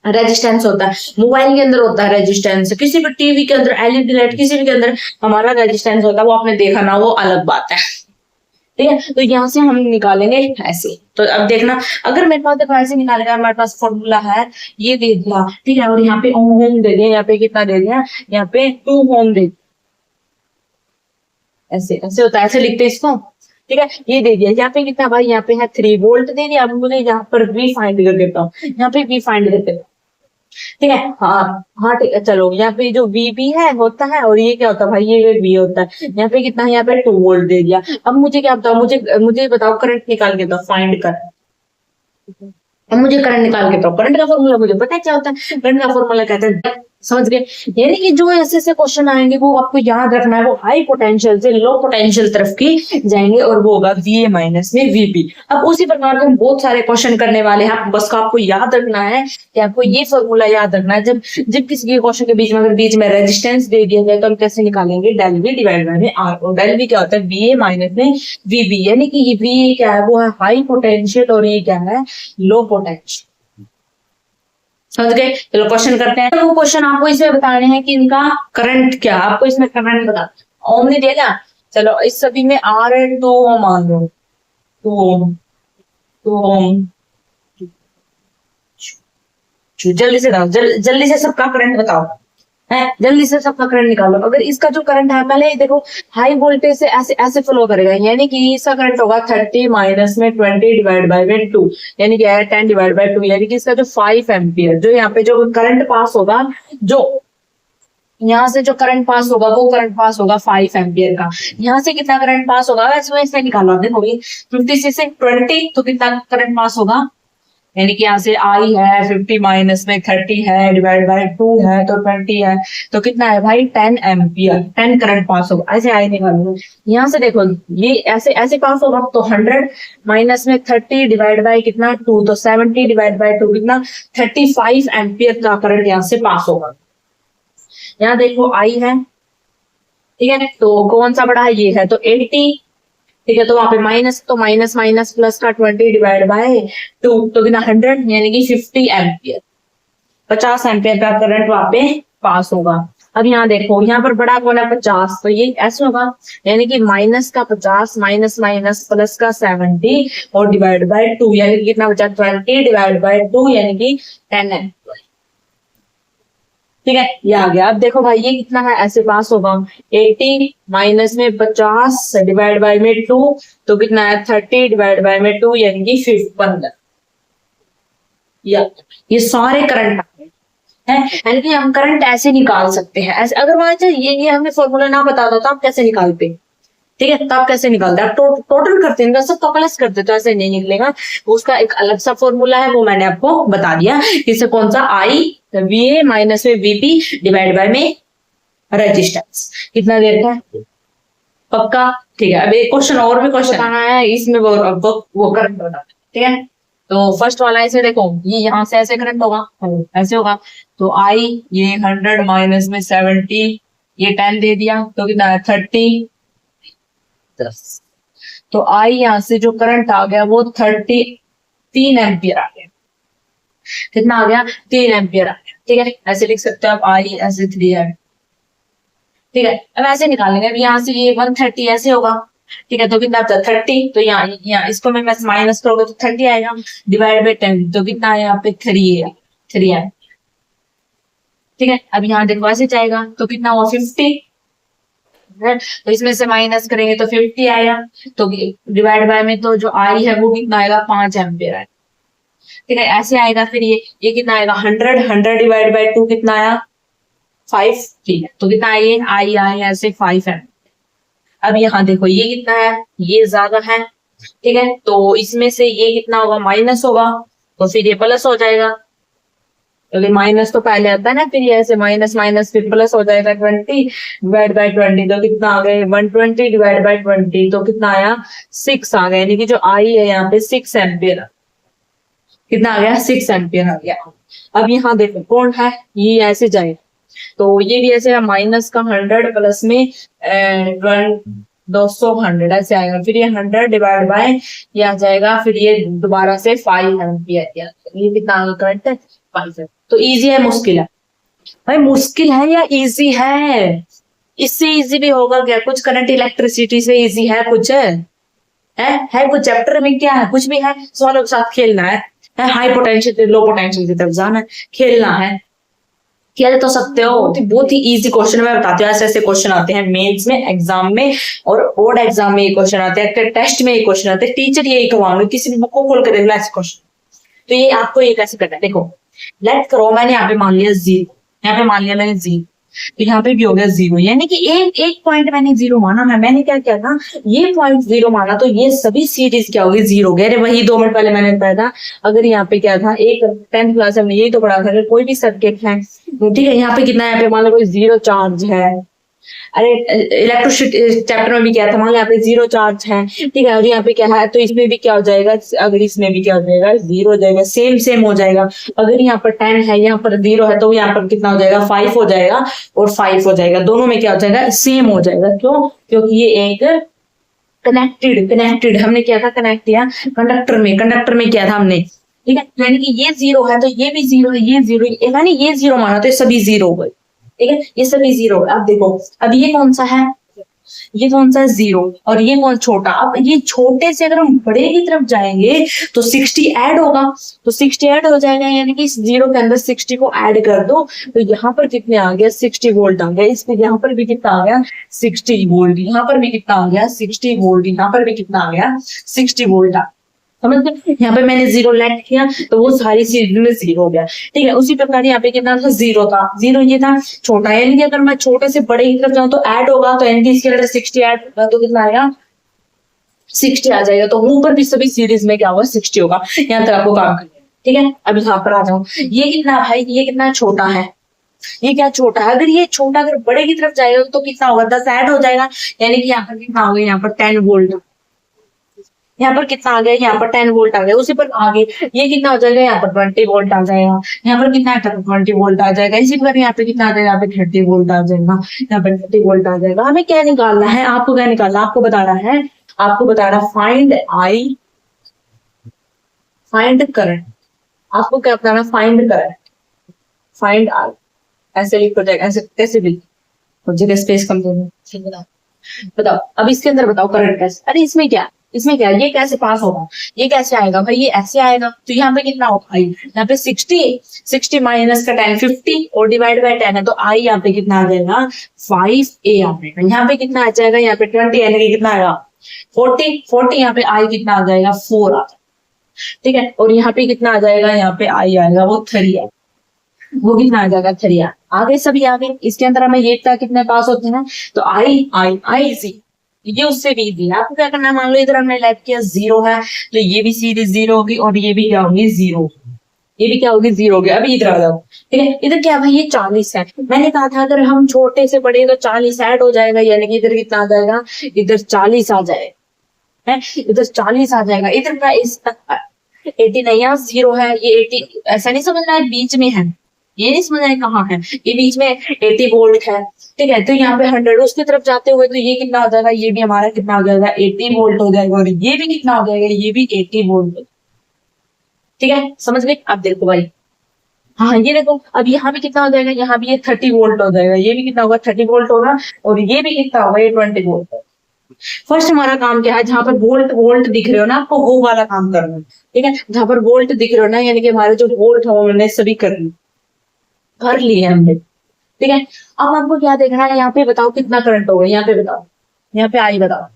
रेजिस्टेंस होता है, मोबाइल के अंदर होता है रेजिस्टेंस, किसी भी टीवी के अंदर, एलईडी लाइट, किसी भी के अंदर हमारा रेजिस्टेंस होता है, वो आपने देखा ना, वो अलग बात है। ठीक है, तो यहाँ से हम निकालेंगे ऐसे। तो अब देखना, अगर मेरे पास देखो ऐसे निकालेगा, हमारे पास फॉर्मूला है, ये दे दिया, ठीक है, और यहाँ पे ओम दे दिया, यहाँ पे कितना दे दिया, यहाँ पे 2 ओम दे दिया, ऐसे ऐसे होता है, ऐसे लिखते हैं इसको। ठीक है, ये दे दिया, यहाँ पे कितना भाई, यहाँ पे है 3 वोल्ट दे दिया। अब मुझे यहाँ पर V फाइंड कर देता हूँ, यहाँ पे V फाइंड करते हैं, ठीक है। हाँ हाँ ठीक है, चलो यहाँ पे जो वीबी है होता है, और ये क्या होता है भाई, ये वी होता है। यहाँ पे कितना है, यहाँ पे 2 वोल्ट दे दिया। अब मुझे क्या बताओ, मुझे मुझे बताओ करंट निकाल के दो, फाइंड कर। अब मुझे करंट निकाल के दो। करंट का फॉर्मूला मुझे पता है क्या होता है, करंट का फॉर्मूला कहते हैं, समझ गए। यानी कि जो ऐसे ऐसे क्वेश्चन आएंगे वो आपको याद रखना है, वो हाई पोटेंशियल से लो पोटेंशियल तरफ की जाएंगे, और वो होगा वी ए माइनस में वीबी। अब उसी प्रकार के हम बहुत सारे क्वेश्चन करने वाले हैं, आप बस आपको याद रखना है कि आपको ये फॉर्मूला याद रखना है। जब जब किसी के क्वेश्चन के बीच में अगर बीच में रेजिस्टेंस दे दिया जाए तो हम कैसे निकालेंगे, del V divide by R. और डेल वी क्या होता है, वी ए माइनस में वीबी, यानी कि ये वी क्या है, वो है हाई पोटेंशियल, और ये क्या है, लो पोटेंशियल। समझ गए। चलो क्वेश्चन करते हैं। तो वो क्वेश्चन आपको इसमें बताने हैं कि इनका करंट क्या, आपको इसमें करंट बता, ओम नहीं दिया क्या। चलो इस सभी में आर है 2 ओम मान लो, 2 ओम, 2 ओम। जल्दी से बताओ, जल्दी से सबका करंट बताओ, है जल्दी से सबका करंट निकालो। अगर इसका जो करंट है, पहले देखो हाई वोल्टेज से ऐसे ऐसे फ्लो करेगा, यानी कि इसका करंट होगा 30 माइनस में 20 डिवाइड बाय 2, यानी कि 10 डिवाइड बाय 2, यानी कि इसका जो 5 एम्पियर, जो यहाँ पे जो करंट पास होगा, जो यहाँ से जो करंट पास होगा वो करंट पास होगा 5 एम्पियर का। यहाँ से कितना करंट पास होगा, वैसे इससे निकालो। देखो 50 से 20, तो कितना करंट पास होगा, यानी कि यहाँ से आई है 50 माइनस में 30 है डिवाइड बाय 2 है तो 20 है, तो कितना है भाई 10 एम्पियर, 10 करंट पास होगा। ऐसे आई निकालो, यहाँ से देखो ये ऐसे ऐसे पास होगा, तो 100 माइनस में 30 डिवाइड बाय कितना 2, तो 70 डिवाइड बाय 2 कितना 35 एम्पियर का करंट यहाँ से पास होगा। यहाँ देखो आई है, ठीक है, तो कौन सा बड़ा है, ये है, तो 80, ठीक है, तो वहां पे माइनस, तो माइनस माइनस प्लस का 20 डिवाइड बाय 2, तो कितना 100, यानी कि 50 एम्पियर, 50 एम्पियर का करंट वहां पे पास होगा। अब यहाँ देखो, यहाँ पर बड़ा कौन है 50, तो ये ऐसे होगा, यानी कि माइनस का 50 माइनस माइनस प्लस का 70 और डिवाइड बाय 2, यानी कि कितना बचा 20 डिवाइड बाय 2, यानी कि 10 एम्पियर। ठीक है, ये आ गया। अब देखो भाई ये कितना है, ऐसे पास होगा 80 माइनस में 50 डिवाइड बाय में 2, तो कितना है 30 डिवाइड बाय में 2, यानी कि 15। ये सारे करंट है, यानी कि हम करंट ऐसे निकाल सकते हैं। ऐसे अगर मान लीजिए ये हमें फॉर्मूला ना बताता तो आप कैसे निकालते, ठीक है, तो आप कैसे निकालते हैं, टोटल करते हैं, सब तो प्लस करते, तो ऐसे नहीं निकलेगा। उसका एक अलग सा फॉर्मूला है, वो मैंने आपको बता दिया। इससे कौन सा, आई वी ए माइनस में वीपी डिवाइड बाय में रेजिस्टेंस, कितना देर का पक्का। ठीक है, अब एक क्वेश्चन और भी क्वेश्चन आना है, इसमें वो करंट बताना, ठीक है। तो फर्स्ट वाला ऐसे देखो, ये यहाँ से ऐसे करंट होगा, ऐसे होगा, तो आई ये 100 माइनस में 70, ये 10 दे दिया, तो कितना है 30, 10, तो आई यहाँ से जो करंट आ गया वो 3 एम्पियर आ गया। कितना आ गया, 3 एम्पियर आ गया। ठीक है, ऐसे लिख सकते हो आप, आई ऐसे 3 है। ठीक है, अब ऐसे निकालेंगे, अब यहाँ से ये 130 ऐसे होगा, ठीक है, तो कितना आता है 30, तो यहाँ इसको मैं माइनस करोगे तो 30 आएगा, डिवाइड बाय 10, तो कितना है यहाँ पे 3 है, 3 है। ठीक है, अब यहाँ देखो ऐसे जाएगा, तो कितना हुआ 50, तो इसमें से माइनस करेंगे तो 50 आएगा, तो डिवाइड बाय में तो जो आई है वो कितना आएगा 5 एम्पियर आएगा। ठीक है, ऐसे आएगा, फिर ये कितना आएगा 100 डिवाइड बाय 2 कितना आया 5, ठीक है, तो कितना आई आई ऐसे 5 है। अब यहाँ देखो ये कितना है, ये ज्यादा है, ठीक है, तो इसमें से ये कितना होगा माइनस होगा, तो फिर ये प्लस हो जाएगा, क्योंकि माइनस तो पहले आता है ना, फिर ये ऐसे माइनस माइनस फिर प्लस हो जाएगा 20 डिवाइड बाय 20, तो कितना आ गया 120 डिवाइड बाय 20, तो कितना आया 6 आ गया, यानी कि जो आई है यहाँ पे 6 एम्पियर, कितना आ गया 6 एम्पियर आ गया। अब यहाँ देखो कौन है, ये ऐसे जाए, तो ये भी ऐसे माइनस का 100 प्लस में 200 100 ऐसे आएगा, फिर ये 100 डिवाइड बाय ये आ जाएगा, फिर ये दोबारा से 5 एम्पियर, ये कितना करंट है 5 है। तो इजी है मुश्किल है भाई, मुश्किल है या इजी है, इससे इजी भी होगा क्या, कुछ करंट इलेक्ट्रिसिटी से इजी है कुछ है कुछ चैप्टर में क्या है, कुछ भी है, सवालों के साथ खेलना है, हाई पोटेंशियल से लो पोटेंशियल की तरफ जाना है, खेलना है, खेल तो सकते हो। बहुत ही इजी क्वेश्चन मैं बताती हूँ, ऐसे ऐसे क्वेश्चन आते हैं मेंस में, एग्जाम में, और बोर्ड एग्जाम में ये क्वेश्चन आते हैं, टेस्ट में ये क्वेश्चन आते हैं, टीचर यही करवाएंगे, किसी भी बुक को खोल कर देखना ऐसे क्वेश्चन। तो ये आपको ये कैसे करना है, देखो लेट करो, मैंने यहाँ पे मान लिया 0, यहाँ पे मान लिया मैंने 0, तो यहाँ पे भी हो गया 0, यानी कि एक पॉइंट मैंने 0 माना ना, मैंने क्या किया था, ये पॉइंट 0 माना, तो ये सभी सीरीज क्या होगी 0 हो गए। अरे वही 2 मिनट पहले मैंने बताया था, अगर यहाँ पे क्या था, एक 10th क्लास में यही तो पढ़ा था, अगर कोई भी सर्किट है, ठीक है, यहाँ पे कितना है, यहाँ पे मान लो कोई 0 चार्ज है, अरे इलेक्ट्रिसिटी चैप्टर में भी क्या था, मान लो यहाँ पे 0 चार्ज है, ठीक है, और यहाँ पे क्या है, तो इसमें भी क्या हो जाएगा, अगर इसमें भी क्या हो जाएगा, 0 हो जाएगा, सेम हो जाएगा। अगर यहाँ पर 10 है, यहाँ पर 0 है, तो यहाँ पर कितना हो जाएगा, 5 हो जाएगा और 5 हो जाएगा, दोनों में क्या हो जाएगा, सेम हो जाएगा। क्यों? क्योंकि ये एक कनेक्टेड हमने क्या था, कनेक्ट किया कंडक्टर में किया था हमने, ठीक है, यानी कि ये 0 है तो ये भी 0 है, ये 0, यानी ये 0 माना तो ये सभी 0 हो गए, ठीक है, ये सभी 0। अब देखो, अब ये कौन सा है, ये कौन सा है, 0, और ये कौन छोटा। अब ये छोटे से अगर हम बड़े की तरफ जाएंगे तो 60 ऐड होगा, तो 60 ऐड हो जाएगा, यानी कि इस 0 के अंदर 60 को ऐड कर दो, तो यहाँ पर कितने आ गया, 60 वोल्ट आ गया, इसमें यहाँ पर भी कितना आ गया, 60 वोल्ट, यहाँ पर भी कितना आ गया, 60 वोल्ट, यहाँ पर भी कितना आ गया, 60 वोल्ट आ, समझ गए। यहाँ पे मैंने 0 लेट किया तो वो सारी चीज में 0 हो गया, ठीक है। उसी प्रकार यहाँ पे कितना था, 0 था, 0 ये था छोटा, यानी कि अगर मैं छोटे से बड़े की तरफ जाऊं तो ऐड होगा, तो यानी कि इसके अंदर 60 ऐड होगा तो कितना आएगा, 60 आ जाएगा, तो ऊपर भी सभी सीरीज में क्या होगा, 60 होगा। यहाँ तक आपको काम करना है, ठीक है। अब यहाँ पर आ जाओ, ये कितना भाई, ये कितना छोटा है, ये क्या छोटा है, अगर ये छोटा अगर बड़े की तरफ जाएगा तो कितना होगा, 10 ऐड हो जाएगा, यानी कि यहाँ पर कितना होगा, यहाँ पर 10 वोल्ट, यहाँ पर कितना आ गया, यहाँ पर 10 वोल्ट आ गया, उसी पर आगे ये कितना हो जाएगा, यहाँ पर 20 वोल्ट आ जाएगा, यहाँ पर कितना है, 20 वोल्ट आ जाएगा, इसी प्रकार यहाँ पे कितना आ जाएगा, यहाँ पे 30 वोल्ट आ जाएगा, यहाँ पर 30 वोल्ट आ जाएगा। हमें क्या निकालना है, आपको क्या निकालना, आपको बताना है, आपको बताना फाइंड आई, फाइंड करंट, आपको क्या बताना, फाइंड करंट, फाइंड आई, ऐसे लिख हो जाएगा, ऐसे कैसे भी जगह स्पेस कम देना, बताओ। अब इसके अंदर बताओ करंट कैसे, अरे इसमें क्या, इसमें क्या, ये कैसे पास होगा, ये कैसे आएगा भाई, ये ऐसे आएगा, तो यहाँ पे कितना होगा आई, यहाँ पे 60 माइनस का 10 50 और डिवाइड बाय 10 है, तो आई यहाँ पे कितना आ जाएगा, 5a आ जाएगा। यहाँ पे कितना आ जाएगा, यहाँ पे 20 यानी कि कितना आएगा, 40 यहाँ पे आई कितना आ जाएगा, 4 आ जाएगा, ठीक है। और यहाँ पे कितना आ जाएगा, यहाँ पे आई आएगा वो 3 है, वो कितना आ जाएगा, 3 आगे सभी आगे। इसके अंदर हमें ये कितने पास होते हैं, तो आई इजी, ये उससे भी इजी है। आपको क्या करना है, मान लो इधर हमने लेट किया 0 है, तो ये भी सीरीज 0 होगी और ये भी क्या होगी, 0, ये भी क्या होगी, 0 होगी। अभी इधर आ जाओ, ठीक है, इधर क्या भाई, ये 40 है, मैंने कहा था अगर हम छोटे से बड़े तो 40 ऐड हो जाएगा, यानी कि इधर कितना आ जाएगा, इधर 40 आ जाएगा, है इधर 40 आ जाएगा, इधर का इस 80 नहीं, यहाँ 0 है, ये 80 ऐसा नहीं समझना है, बीच में है, ये नहीं समझना है कहाँ है, ये बीच में 80 वोल्ट है, ठीक है। तो यहाँ पे 100 उसकी तरफ जाते हुए तो ये कितना हो जाएगा, ये भी हमारा कितना हो जाएगा, 80 वोल्ट हो जाएगा, और ये भी कितना हो जाएगा, ये भी 80 वोल्ट, ठीक है, समझ गए। अब देखो भाई, हाँ ये देखो, अब यहाँ भी कितना हो जाएगा, यहाँ भी ये 30 वोल्ट हो जाएगा, ये भी कितना होगा, 30 वोल्ट होगा, और ये भी कितना होगा, ये 20 वोल्ट। फर्स्ट हमारा काम क्या है, जहां पर वोल्ट वोल्ट दिख रहे हो ना, आपको वो वाला काम करना है, ठीक है। जहां पर वोल्ट दिख रहे हो ना, यानी कि हमारे जो वोल्ट है उन्होंने सभी कर लिए हमने, ठीक है। अब आपको क्या देखना है, यहाँ पे बताओ कितना करंट होगा, यहाँ पे बताओ, यहाँ पे आई बताओ,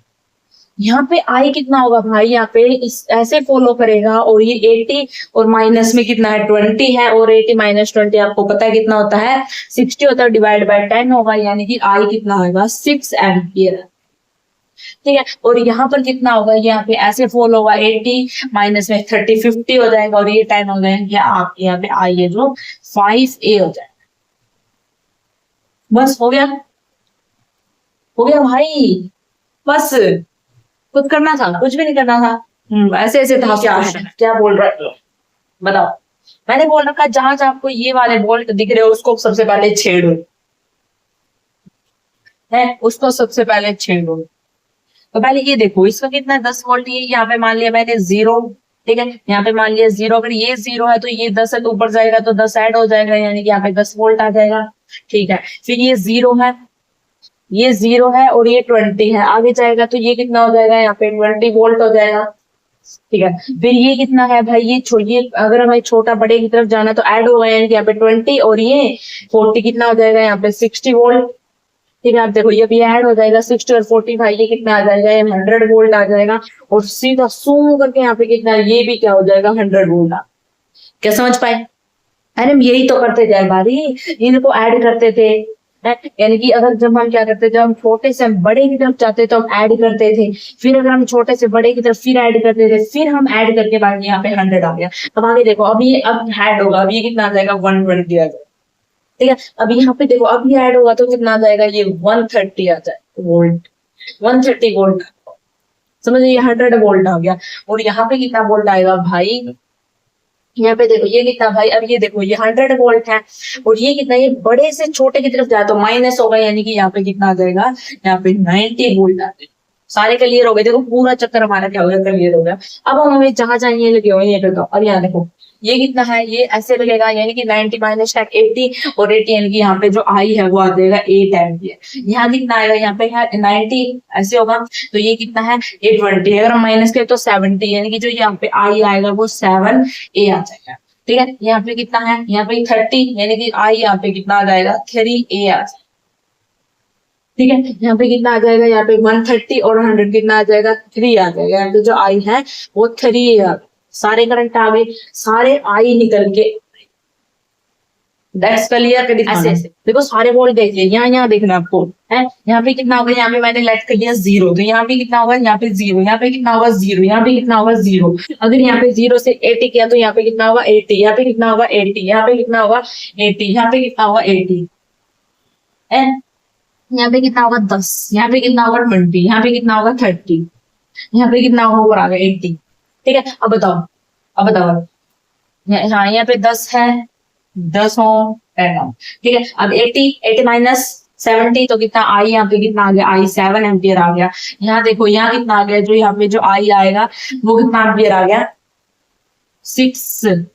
यहाँ पे आई कितना होगा भाई, यहाँ पे इस ऐसे फॉलो करेगा, और ये 80 और माइनस में कितना है, 20 है, और 80 माइनस 20 आपको पता है कितना होता है, 60 होता है, डिवाइड बाय 10 होगा, यानी कि आई कितना होगा, 6 एम्पियर, ठीक है। और यहाँ पर कितना होगा, यहाँ पे ऐसे फॉल होगा, 80 माइनस में 30 50 हो जाएगा, और ये 10 हो जाएगा, आपके यहाँ पे आई है जो 5a हो जाएगा। बस हो गया, हो गया भाई, बस कुछ करना था, कुछ भी नहीं करना था, ऐसे ऐसे था। क्या है, क्या बोल रहा है बताओ। मैंने बोल रखा जहां जहां आपको ये वाले बोल्ट दिख रहे हो उसको सबसे पहले छेड़ो, है उसको सबसे पहले छेड़ो। तो पहले ये देखो, इसका कितना 10 वोल्ट, ये यहाँ पे मान लिया मैंने 0, ठीक है, यहाँ पे मान लिया 0, अगर ये 0 है तो ये 10 है, तो ऊपर जाएगा तो 10 ऐड हो जाएगा, यानी कि यहाँ पे 10 वोल्ट आ जाएगा, ठीक है। फिर ये 0 है, ये 0 है, और ये 20 है, आगे जाएगा तो ये कितना हो जाएगा, यहाँ पे 20 वोल्ट हो जाएगा, ठीक है। फिर ये कितना है भाई, ये अगर हमें छोटा बड़े की तरफ जाना तो ऐड होगा, यानी कि यहाँ पे 20 और ये 40 कितना हो जाएगा, यहाँ पे 60 वोल्ट, ठीक है। आप देखो ये भी ऐड हो जाएगा, 60 और 40 भाई ये कितना आ जाएगा, ये 100 वोल्ट आ जाएगा, और सीधा सूम करके यहाँ पे कितना, ये भी क्या हो जाएगा, 100 वोल्ट। क्या समझ पाए, अरे हम यही तो करते थे भाई, इनको ऐड करते थे। यानी कि अगर जब हम क्या करते थे, हम छोटे से हम बड़े की तरफ जाते तो हम ऐड करते थे, फिर अगर हम छोटे से बड़े की तरफ फिर ऐड करते थे, फिर हम ऐड करके बाद यहाँ पे 100 आ गया। अब आगे देखो, अभी अब ऐड होगा, अभी ये कितना आ जाएगा 120 आ जाएगा। ठीक है, अभी यहाँ पे देखो, अभी ऐड होगा तो कितना आ जाएगा, ये 130 आ जाएगा वोल्ट, 130 वोल्ट। समझो, ये 100 वोल्ट आ गया। और यहाँ पे कितना वोल्ट आएगा भाई, यहाँ पे देखो ये कितना भाई, अब ये देखो ये 100 वोल्ट है, और ये कितना, ये बड़े से छोटे की तरफ जाए तो माइनस होगा, यानी कि यहाँ पे कितना आ जाएगा, यहाँ पे 90 वोल्ट आ जाएगा। सारे क्लियर हो गए, देखो पूरा चक्कर हमारा क्या हो गया, क्लियर हो गया। अब हम हमें जहां जहां ये लगे हुए ये बताओ। अब यहाँ देखो ये कितना है, ये ऐसे लगेगा, यानी कि 90 माइनस 80, और 80 यानी कि यहाँ पे जो आई है वो आ जाएगा 8 एम्पियर। यहाँ कितना आएगा, यहाँ पे है 90 ऐसे होगा, तो ये कितना है 820। अगर हम माइनस करें तो 70, यानी कि जो यहाँ पे आई आएगा वो 7 ए आ जाएगा। ठीक है, यहाँ पे कितना है, यहाँ पे 30, यानी कि आई यहाँ पे कितना आ जाएगा 3 ए आ जाएगा। ठीक है, यहाँ पे कितना आ जाएगा, यहाँ पे 130 और 100 कितना आ जाएगा 3 आ जाएगा। यहाँ पे जो आई है वो 3 आ, सारे करंट आ गए, सारे आई निकल के। दैट्स क्लियर कर ऐसे ऐसे देखो, सारे वोल्ट देख लिया, यहाँ देखना आपको है। यहाँ पे कितना होगा, यहाँ पे मैंने लेट कर दिया 0, तो यहाँ पे कितना होगा, यहाँ पे 0, यहाँ पे कितना होगा 0, यहाँ पे कितना होगा 0। अगर यहाँ पे 0 से 80 किया तो यहाँ पे कितना होगा 80, यहाँ पे कितना होगा 80, यहाँ पे कितना होगा 80, यहाँ पे कितना होगा 80, यहाँ पे कितना होगा 10, यहाँ पे कितना होगा 20, यहाँ पे कितना होगा 30, यहाँ पे कितना होगा ऊपर आ गया 80। ठीक है, अब बताओ, अब बताओ। हाँ, यहाँ पे 10 है, 10 हो 10 हो। ठीक है, अब 80 माइनस 70 तो कितना आई, यहाँ पे कितना आ गया, आई 7 एम्पियर आ गया। यहाँ देखो, यहाँ कितना आ गया, जो यहाँ पे जो आई आएगा वो कितना एम्पियर आ गया 6,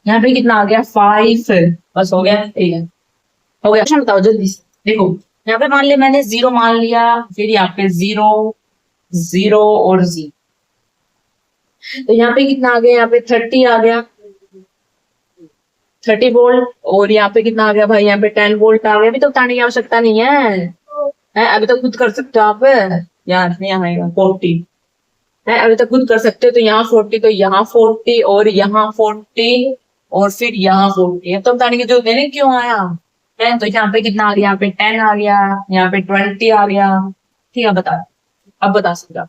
यहाँ पे कितना आ गया 5। बस हो गया, ठीक है, हो गया। बताओ जल्दी से, देखो यहाँ पे मान लिया मैंने 0 मान लिया, फिर यहाँ पे 0 0 और 0, तो यहाँ पे कितना आ गया, यहाँ पे 30 आ गया, 30 वोल्ट। और यहाँ पे कितना आ गया भाई, यहाँ पे 10 वोल्ट आ गया। अभी तो बताने की आवश्यकता नहीं है, अभी तो खुद कर सकते हो आप। यहाँ आएगा 40 है, अभी तो खुद कर सकते हो। तो यहाँ 40, तो यहाँ 40 और यहाँ 40 और फिर यहाँ 40 है, तो बताने की जरूरत नहीं क्यों आया है। तो यहाँ पे कितना आ गया, यहाँ पे 10 आ गया, यहाँ पे 20 आ गया। ठीक है, बता, अब बता सकते हो।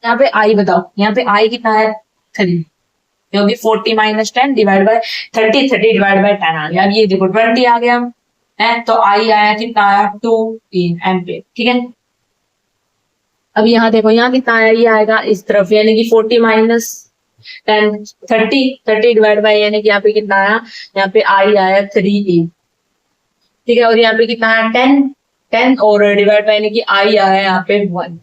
यहाँ पे आई बताओ, यहाँ पे आई कितना है 3, क्योंकि 40 minus 10 divide by 30, 30 divide by 10 आ गया। अब ये देखो 20 आ गया है, तो आई आया कितना आया 2 एम्पियर। ठीक है, अब यहाँ देखो, यहाँ कितना आया, ये आएगा इस तरफ, यानी कि 40 माइनस 10 30, 30 डिवाइड बाय, यानी कि यहाँ पे कितना आया, यहाँ पे आई आया 3 ए। ठीक है, और यहाँ पे कितना है 10 10 और डिवाइड बाय, यानी कि आई आया यहाँ पे 1।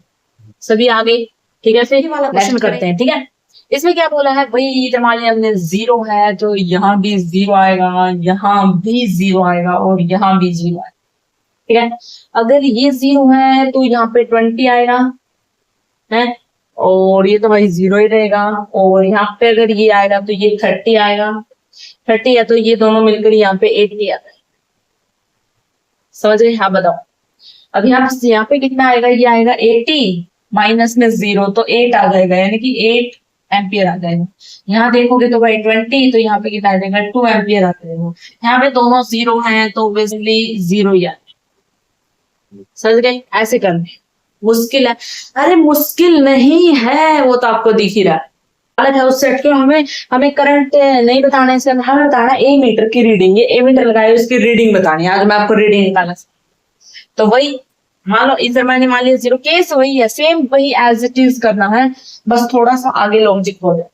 सभी आ गई। ठीक है, फिर वाला क्वेश्चन करते हैं। ठीक है, इसमें क्या बोला है भाई, इधर मान लिया हमने 0 है, तो यहाँ भी 0 आएगा, यहाँ भी 0 आएगा और यहाँ भी 0 आएगा। ठीक है, अगर ये 0 है तो यहाँ पे 20 आएगा है, और ये तो भाई 0 ही रहेगा। और यहाँ पे अगर ये आएगा तो ये 30 आएगा, 30 है, तो ये दोनों मिलकर यहाँ पे 80 आता है। समझ गए, हाँ बताओ। अब यहाँ पे कितना आएगा, ये आएगा 80 माइनस में 0, तो 8 आ जाएगा, यानी कि 8 एम्पियर आ जाएगा। यहाँ देखोगे तो भाई 20, तो यहाँ पे कितना आ जाएगा 2 एम्पियर आ जाएगा। यहाँ पे दोनों 0 हैं तो बेसिकली 0 ही आ जाएगा। समझ गए, ऐसे करने। मुश्किल है, अरे मुश्किल नहीं है, वो तो आपको दिख ही रहा है। अलग है उस सेट के, हमें करंट नहीं बताने से हमें बताना ए मीटर की रीडिंग। ये ए मीटर लगाए, उसकी रीडिंग बतानी है। आज मैं आपको रीडिंग निकालना, तो वही मान लो इधर मैंने मान लिया 0, केस वही है, सेम वही एज इट इज करना है, बस थोड़ा सा आगे लॉजिक हो जाए।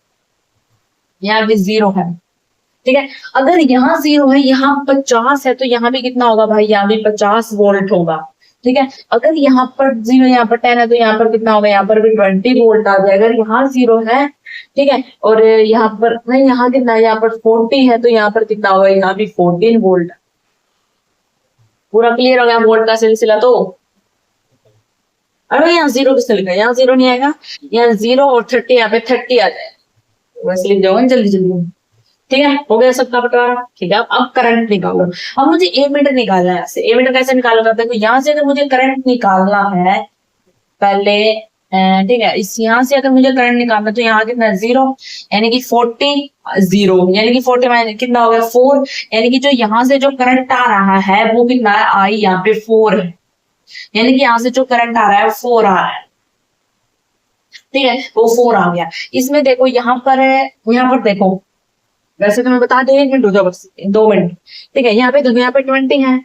यहाँ भी 0 है, ठीक है। अगर यहाँ 0 है, यहाँ 50 है, तो यहाँ भी कितना होगा भाई, यहाँ भी 50 वोल्ट होगा। ठीक है, अगर यहाँ पर 0, यहाँ पर 10 है, तो यहाँ पर कितना होगा, यहाँ पर भी 20 वोल्ट आ जाएगा। अगर यहाँ 0 है, ठीक है, और यहाँ पर नहीं, यहाँ कितना है, यहाँ पर 40 है, तो यहाँ पर कितना होगा, यहाँ भी 14 वोल्ट। पूरा क्लियर हो गया वोल्ट का सिलसिला। तो अरे यहाँ 0 किसने लिखा, यहाँ 0 नहीं आएगा, यहाँ 0 और 30, यहाँ पे 30 आ जाएगा। वैसे लिख जाओगे जल्दी जल्दी। ठीक है, हो गया सबका बंटवारा। ठीक है, अब करंट निकालो। अब मुझे ए मीटर निकालना है। ए मीटर कैसे निकाला जाता है, यहाँ से अगर मुझे करंट निकालना है, पहले ठीक है, इस यहाँ से अगर मुझे करंट निकालना तो यहाँ कितना 0, यानी कि 40 0, यानी कि 40 माइनस कितना हो गया 4, यानी कि जो यहाँ से जो करंट आ रहा है वो कितना है आई, यहाँ पे 4 है, यानी कि यहाँ से जो करंट आ रहा है 4 आ रहा है। ठीक है, वो 4 आ गया। इसमें देखो यहाँ पर है, यहाँ पर देखो, वैसे तो मैं बता दूं 1 मिनट हो जाओ बस 2 मिनट। ठीक है, यहाँ पे देखो, यहाँ पे 20 है,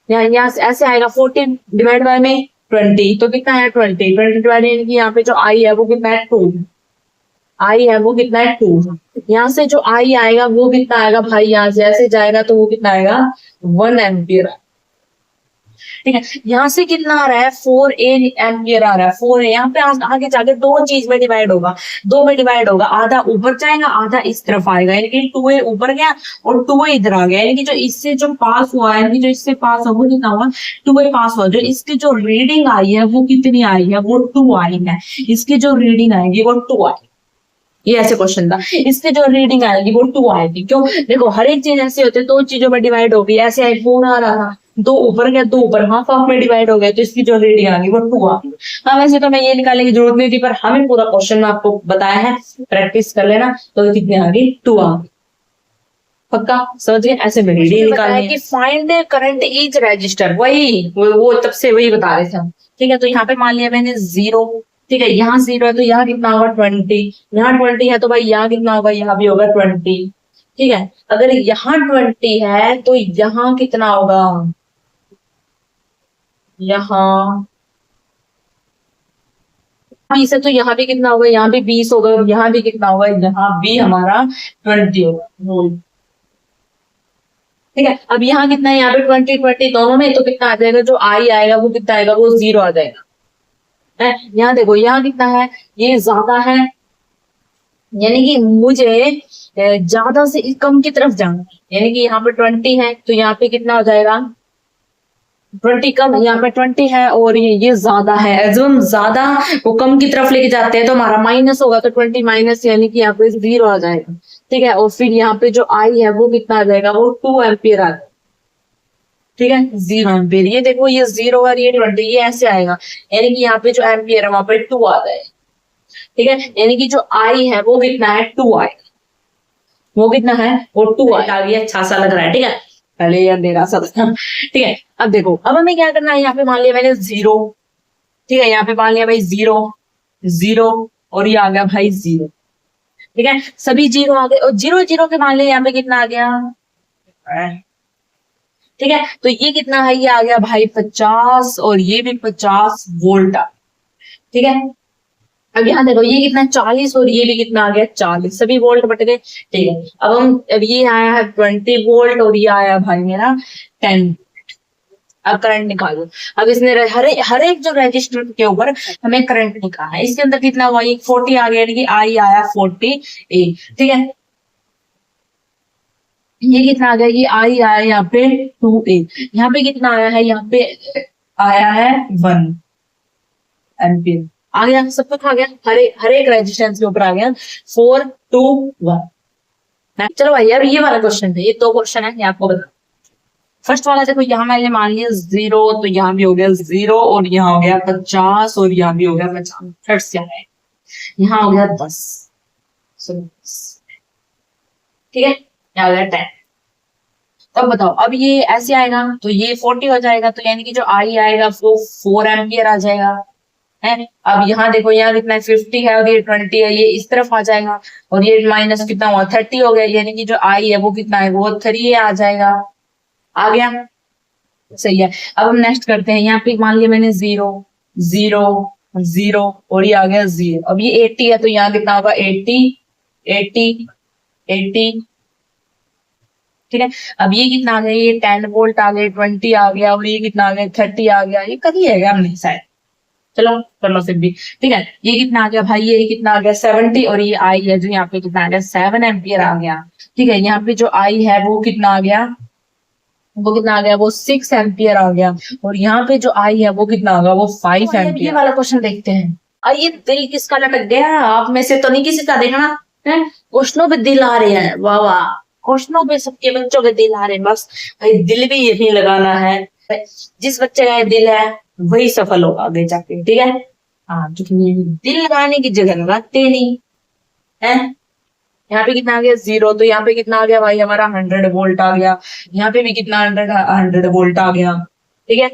यहाँ से ऐसे आएगा 40 डिवाइड बाय में 20, तो कितना है 20 डिवाइड, यानी कि यहाँ पे जो आई है वो कितना है 2, आई है वो कितना है 2, यहाँ से जो आई आएगा वो कितना आएगा भाई, यहाँ से ऐसे जाएगा तो वो कितना आएगा 1 एम्पियर। ठीक है, यहाँ से कितना आ रहा है 4 एम्पियर आ रहा है, 4 यहाँ पे आगे जाके दो चीज में डिवाइड होगा, दो में डिवाइड होगा, आधा ऊपर जाएगा आधा इस तरफ आएगा, यानी कि 2A ऊपर गया और 2A इधर आ गया, यानी कि जो इससे जो पास हुआ है, यानी कि जो इससे पास हुआ वो कितना हुआ 2A पास हुआ, जो इसकी जो रीडिंग आई है वो कितनी आई है, वो 2 आई है, इसकी जो रीडिंग आएगी वो 2 आई। ये ऐसे क्वेश्चन था, इसकी जो रीडिंग आएगी वो 2 आएगी। क्यों, देखो हर एक चीज ऐसे होती है, दो चीजों में डिवाइड होगी, ऐसे आई 4 आ रहा था, दो ऊपर गया दो ऊपर, हाफ हाफ में डिवाइड हो गया, तो इसकी जो रीडिंग आ गई वो 2 आ गई। हाँ वैसे तो मैं ये निकालने की जरूरत नहीं थी, पर हमें पूरा क्वेश्चन में आपको बताया है, प्रैक्टिस कर लेना, तो कितनी आ गई 2 आ गई। पक्का समझ गए, ऐसे में रीडिंग निकालनी है कि फाइंड करंट ईच रजिस्टर, वही वो तब से वही बता रहे थे हम। ठीक है, तो यहाँ पे मान लिया मैंने 0, ठीक है, यहाँ 0 है तो यहाँ कितना होगा 20, यहाँ 20 है तो भाई यहाँ कितना होगा, यहाँ भी होगा 20। ठीक है, अगर यहाँ 20 है तो यहाँ कितना होगा, यहाँ 20 है तो यहाँ भी कितना होगा, यहाँ भी 20 होगा, यहाँ भी कितना होगा, यहाँ भी हमारा 20 होगा। ठीक है, अब यहाँ कितना है, यहाँ पे 20 दोनों में, तो कितना आ जाएगा, जो आई आएगा वो कितना आएगा, वो 0 आ जाएगा। है, यहाँ देखो यहाँ कितना है, ये ज्यादा है, यानी कि मुझे ज्यादा से कम की तरफ जाना है, यानी कि यहाँ पे 20 है तो यहाँ पे कितना हो जाएगा 20 कम, यहाँ पे 20 है और ये ज्यादा है, जब हम ज्यादा वो कम की तरफ लेके जाते हैं तो हमारा माइनस होगा, तो 20 माइनस यानी कि यहाँ पे 0 आ जाएगा। ठीक है, और फिर यहाँ पे जो आई है वो कितना आ जाएगा, वो 2 एम्पियर आ जाएगा। ठीक है, 0 एम्पियर, ये देखो ये 0 और ये 20, ये ऐसे आएगा, यानी कि यहाँ पे जो एम्पियर है वहां पे 2 आ जाएगा। ठीक है, यानी कि जो आई है वो कितना है 2 आएगा, वो कितना है वो 2 आ गया, अच्छा सा लग रहा है। ठीक है, पहले ये अंधेरा सा था। ठीक है, अब देखो अब हमें क्या करना है, यहाँ पे मान लिया मैंने 0, ठीक है, यहाँ पे मान लिया भाई 0 0 और ये आ गया भाई 0। ठीक है, सभी 0 आ गए और 0 0 के मान लिया यहाँ पे कितना आ गया, ठीक है, तो ये कितना है, ये आ गया भाई 50 और ये भी 50 वोल्ट आ। ठीक है, अब यहाँ देखो ये कितना 40 और ये भी कितना आ गया 40, सभी वोल्ट बट गए। ठीक है, अब ये आया है 20 वोल्ट और ये आया भाई मेरा 10। अब करंट निकालो, अब इसने हर एक जो रजिस्टर के ऊपर हमें करंट निकालना है, इसके अंदर कितना हुआ, ये 40 आ गया, यानी कि आई आया 40 ए। ठीक है, ये कितना आ गया, ये आई आया यहाँ पे 2A, यहाँ पे कितना आया है, यहाँ पे आया है 1 एम्पियर, आ गया सब कुछ आ गया, हर एक रेजिस्टेंस के ऊपर आ गया 4 2 1। चलो भाई अब ये वाला क्वेश्चन है, ये दो क्वेश्चन है, ये आपको बता। फर्स्ट वाला देखो, यहाँ मैंने मान लिया 0 तो यहाँ भी हो गया 0 और यहाँ हो गया 50 और यहाँ भी हो गया 50, थर्ड से है, यहाँ हो गया 10, ठीक है, यहाँ हो गया 10। तब बताओ, अब ये ऐसे आएगा तो ये 40 हो जाएगा, तो यानी कि जो आई आएगा वो 4 एम्पियर आ जाएगा। है, अब यहाँ देखो यहाँ कितना 50 है और ये 20 है, ये इस तरफ आ जाएगा और ये माइनस कितना हुआ 30 हो गया, यानी कि जो आई है वो कितना है, वो 3 आ जाएगा। आ गया, सही है। अब हम नेक्स्ट करते हैं, यहाँ पे मान लिया मैंने 0 0 0 और ये आ गया 0। अब ये 80 है तो यहाँ कितना होगा 80 80 80। ठीक है, अब ये कितना आ गया, ये 10 वोल्ट आ गए, 20 आ गया और ये कितना आ गया 30 आ गया, ये कहीं है हमने शायद, चलो कर लो फिर भी। ठीक है, ये कितना आ गया भाई, ये कितना आ गया 70 और ये आई है जो यहाँ पे कितना आ गया 7 एम्पियर आ गया। ठीक है, यहाँ पे जो आई है वो कितना आ गया, वो कितना आ गया, वो 6 एम्पियर आ गया और यहाँ पे जो आई है वो कितना आ गया, वो 5 एम्पियर। ये वाला क्वेश्चन देखते हैं, और ये दिल किसका लटक गया, आप में से तो नहीं किसी का, देखना है क्वेश्चनों पे दिल आ रहे हैं, वाह वाह, क्वेश्चनों पे सबके बच्चों के दिल आ रहे हैं, बस भाई दिल भी यही लगाना है, जिस बच्चे का दिल है वही सफल होगा आगे जाके। ठीक है, हाँ, जो दिल लगाने की जगह लगाते नहीं है। यहाँ पे कितना आ गया 0, तो यहाँ पे कितना आ गया भाई हमारा 100 वोल्ट आ गया। यहाँ पे भी कितना 100 वोल्ट आ गया। ठीक है,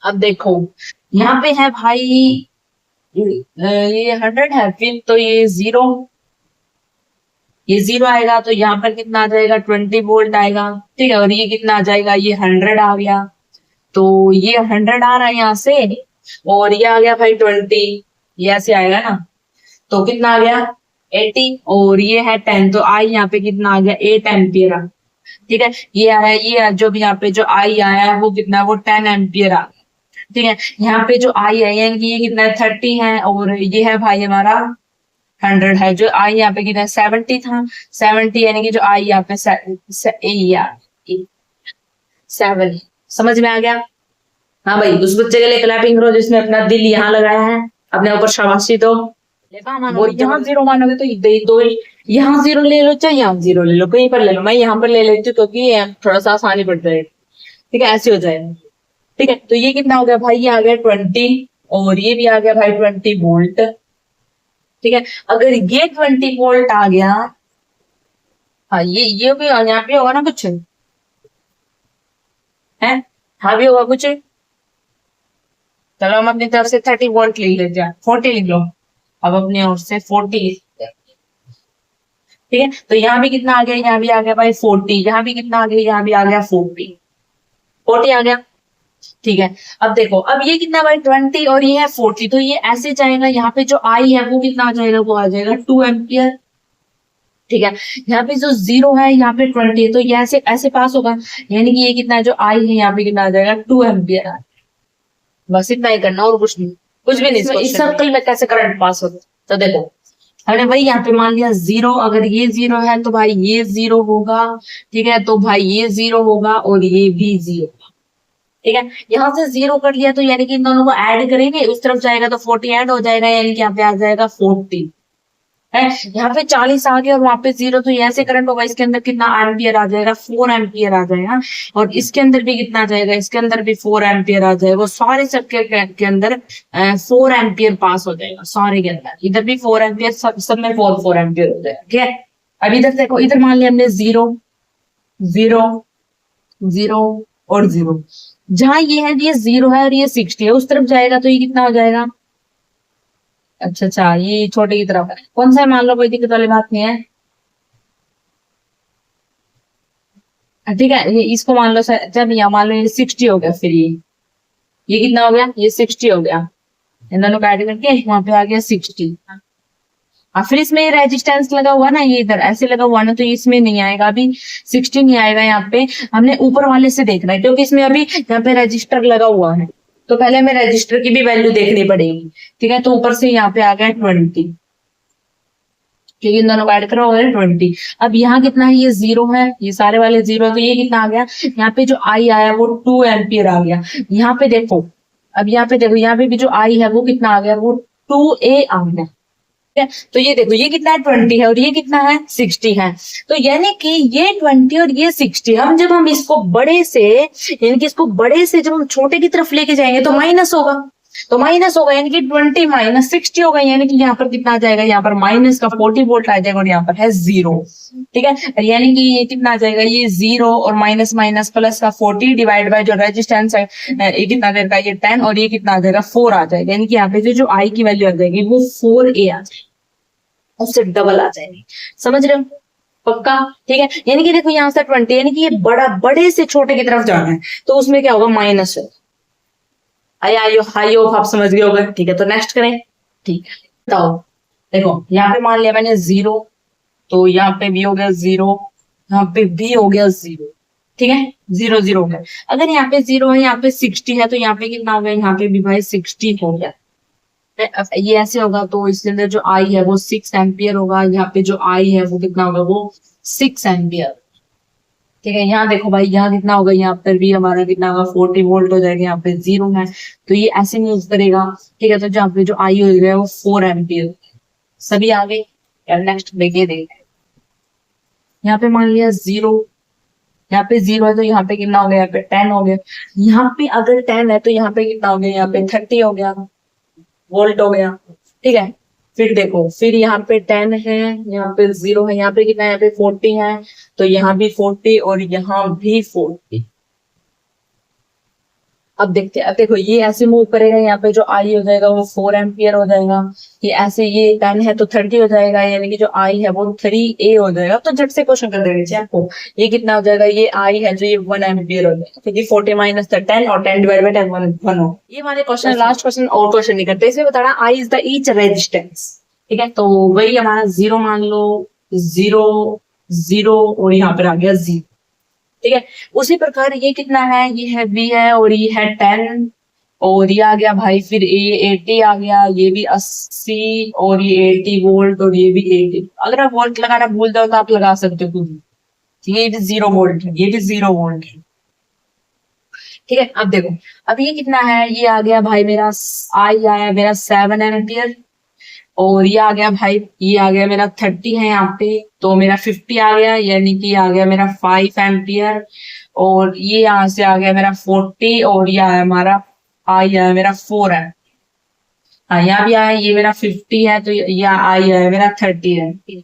अब देखो यहाँ पे है भाई ये 100 है, फिर तो ये 0, ये 0 आएगा तो यहाँ पर कितना आ जाएगा 20 वोल्ट आएगा। ठीक है, और ये कितना आ जाएगा, ये 100 आ गया, तो ये 100 आ रहा है यहाँ से, और ये आ गया भाई 20, ये ऐसे आएगा ना, तो कितना आ गया 80, और ये है 10, तो आई यहाँ पे कितना आ गया 8 एम्पियर आ। ठीक है, ये है ये जो भी यहाँ पे जो आई आया है वो कितना है, वो 10 एम्पियर आ। ठीक है, यहाँ पे जो आई है यानी कि ये कितना है 30 है, और ये है भाई हमारा 100 है। जो आई यहाँ पे कितना 70 था, 70 यानी कि जो आई यहाँ पे 7, समझ में आ गया। हाँ भाई, उस बच्चे के लिए क्लैपिंग करो जिसने अपना दिल यहाँ लगाया है, अपने ऊपर शाबाशी दो। वो यहाँ 0 मानोगे तो दो, यहाँ 0 ले लो चाहे यहाँ 0 ले लो, कहीं पर ले लो, मैं यहाँ पर ले लेती हूँ क्योंकि थोड़ा सा आसानी पड़ जाएगी। ठीक है, ऐसे हो जाएगा। ठीक है, तो ये कितना हो गया भाई, ये आ गया 20, और ये भी आ गया भाई 20 वोल्ट। ठीक है, अगर ये 20 वोल्ट आ गया, हाँ ये भी यहाँ पे होगा ना कुछ है, हाँ भी होगा कुछ। चलो हम अपनी तरफ से 30 वोल्ट लिख लेते हैं, 40 लिख लो अब अपनी ओर से 40। ठीक है, तो यहाँ भी कितना आ गया, यहाँ भी आ गया भाई 40, यहाँ भी कितना आ गया, यहाँ भी आ गया 40 आ गया। ठीक है, अब देखो अब ये कितना भाई 20 और ये है 40, तो ये ऐसे जाएगा, यहाँ पे जो आई है वो कितना आ जाएगा, वो आ जाएगा 2 एम्पियर। ठीक है, यहाँ पे जो 0 है यहाँ पे 20 है, तो ये ऐसे ऐसे पास होगा, यानी कि ये कितना जो आई है यहाँ पे कितना आ जाएगा 2 एम्पियर। बस इतना ही करना और कुछ नहीं, कुछ भी नहीं। इस सर्कल में कैसे करंट पास होता है, तो देखो हमने भाई यहाँ पे मान लिया 0, अगर ये 0 है तो भाई ये 0 होगा। ठीक है, तो भाई ये 0 होगा और ये भी 0। ठीक है, यहाँ से 0 कर लिया तो यानी कि इन दोनों को ऐड करेंगे, उस तरफ जाएगा तो 40 ऐड हो जाएगा, यानी कि यहाँ पे आ जाएगा 40 है। यहाँ पे 40 आ गया और वहां पे 0, तो ऐसे करंट होगा, इसके अंदर कितना एम्पियर आ जाएगा, 4 एम्पियर आ जाएगा, और इसके अंदर भी कितना आ जाएगा, इसके अंदर भी 4 एम्पियर आ जाएगा। वो सारे सबके के अंदर 4 एम्पियर पास हो जाएगा, सारे के अंदर, इधर भी 4 एम्पियर, सब में 4 एम्पियर हो जाएगा। ठीक है, अब इधर देखो, इधर मान लिया हमने 0 0 0 और 0, जहां ये 0 है और ये 60 है, उस तरफ जाएगा तो ये कितना हो जाएगा, अच्छा ये छोटे की तरफ है, कौन सा है मान लो, कोई दिक्कत वाली बात नहीं है। ठीक है, ये इसको मान लो जब यहाँ मान लो ये 60 हो गया, फिर ये कितना हो गया, ये 60 हो गया, इन दोनों का ऐड करके वहां पे आ गया 60। फिर इसमें रेजिस्टेंस लगा हुआ ना, ये इधर ऐसे लगा हुआ ना, तो इसमें नहीं आएगा, अभी 60 नहीं आएगा। यहाँ पे हमने ऊपर वाले से देखना है क्योंकि इसमें अभी यहाँ पे रजिस्टर लगा हुआ है, तो पहले हमें रजिस्टर की भी वैल्यू देखनी पड़ेगी। ठीक है, तो ऊपर से यहाँ पे आ गया 20, क्योंकि इन दोनों को ऐड करा होगा 20। अब यहाँ कितना है, ये 0 है, ये सारे वाले 0 है, तो ये कितना आ गया, यहाँ पे जो आई आया वो 2 एम्पियर आ गया। यहाँ पे देखो, अब यहाँ पे देखो, यहाँ पे भी जो आई है वो कितना आ गया, वो 2A आ गया। तो ये देखो, ये कितना है 20 है और ये कितना है 60 है, तो यानी कि ये 20 और ये 60, जब हम इसको बड़े से, यानी कि इसको बड़े से जब हम छोटे की तरफ लेके जाएंगे तो माइनस होगा, यानी कि 20 माइनस 60 होगा, यानी कि यहाँ पर कितना आ जाएगा, यहाँ पर माइनस का 40 वोल्ट आ जाएगा और यहाँ पर है 0। ठीक है, यानी कि ये कितना आ जाएगा, ये 0 और माइनस माइनस प्लस का 40 डिवाइड बाय जो रेजिस्टेंस है, ये कितना देगा, ये 10, और ये कितना आ जाएगा 4 आ जाएगा, यानी कि यहाँ पे जो आई की वैल्यू आ जाएगी वो 4A आ जाएगी, उससे डबल आ जाएगी। समझ रहे हो, पक्का। ठीक है, यानी कि देखो यहाँ से 20, यानी कि ये बड़े से छोटे की तरफ जाना है, तो उसमें क्या होगा, माइनस है। आई आप समझ गए होगा। ठीक है, तो नेक्स्ट करें। ठीक है, बताओ, देखो यहाँ पे मान लिया मैंने 0, तो यहाँ पे भी हो गया 0, यहाँ पे भी हो गया 0। ठीक है, 0 0 हो गया। अगर यहाँ पे 0 है, यहाँ पे 60 है, तो यहाँ पे कितना हो गया, यहाँ पे भी भाई 60 हो गया। ये ऐसे होगा, तो इसके अंदर जो आई है वो 6 एम्पियर होगा, यहाँ पे जो आई है वो कितना होगा, वो 6 एम्पियर। ठीक है, यहाँ देखो भाई, यहाँ कितना होगा, यहाँ पर भी हमारा कितना होगा, 40 वोल्ट हो जाएगा, यहाँ पे 0 है, तो ये ऐसे यूज करेगा। ठीक है, तो जहाँ पे जो आई हो गया वो 4 एम्पियर। सभी आ गए यार, नेक्स्ट देखिए यहाँ पे मान लिया 0, यहाँ पे 0 है, तो यहाँ पे कितना हो गया, यहाँ पे 10 हो गया। यहाँ पे अगर 10 है तो यहाँ पे कितना हो गया, यहाँ पे 30 हो गया। वोल्ट हो गया, ठीक है। फिर देखो, फिर यहाँ पे 10 है, यहाँ पे 0 है, यहाँ पे कितना है, यहाँ पे 40 है, तो यहाँ भी 40 और यहाँ भी 40। अब देखते हैं, अब देखो ये ऐसे मूव करेगा, यहाँ पे जो आई हो जाएगा वो 4 एम्पियर हो जाएगा। ये ऐसे, ये 10 है तो 30 हो जाएगा, यानी कि जो आई है वो 3A हो जाएगा। तो झट से क्वेश्चन कर देंगे आपको, ये कितना हो जाएगा, ये आई है जो ये 1 एम्पियर हो जाएगा, क्योंकि 40 माइनस 10 और 10 डिवाइड बाई 10 1 हो। ये हमारे क्वेश्चन, लास्ट क्वेश्चन और क्वेश्चन नहीं करते, इसमें बताना I is the each resistance, ठीक है। तो वही हमारा 0 मान लो, 0 0 और यहाँ पर आ गया 0, ठीक है। उसी प्रकार ये कितना है, ये है V है और ये है 10 और ये आ गया भाई, फिर ये 80 आ गया, ये भी 80 और ये 80 वोल्ट और ये भी 80। अगर आप वोल्ट लगाना भूल जाओ तो आप लगा सकते हो, ये भी 0 वोल्ट है, ये भी 0 वोल्ट है, ठीक है। अब देखो, अब ये कितना है, ये आ गया भाई मेरा, आई आया मेरा 7 एम्पियर और ये आ गया भाई, ये आ गया मेरा 30 है यहाँ पे, तो मेरा 50 आ गया, यानी कि आ गया मेरा 5 एम्पियर और ये यहाँ से आ गया मेरा 40 और ये आया हमारा, आई आया मेरा 4 है। हाँ, यहाँ भी आया, ये मेरा 50 है तो ये आई आया मेरा 30 है,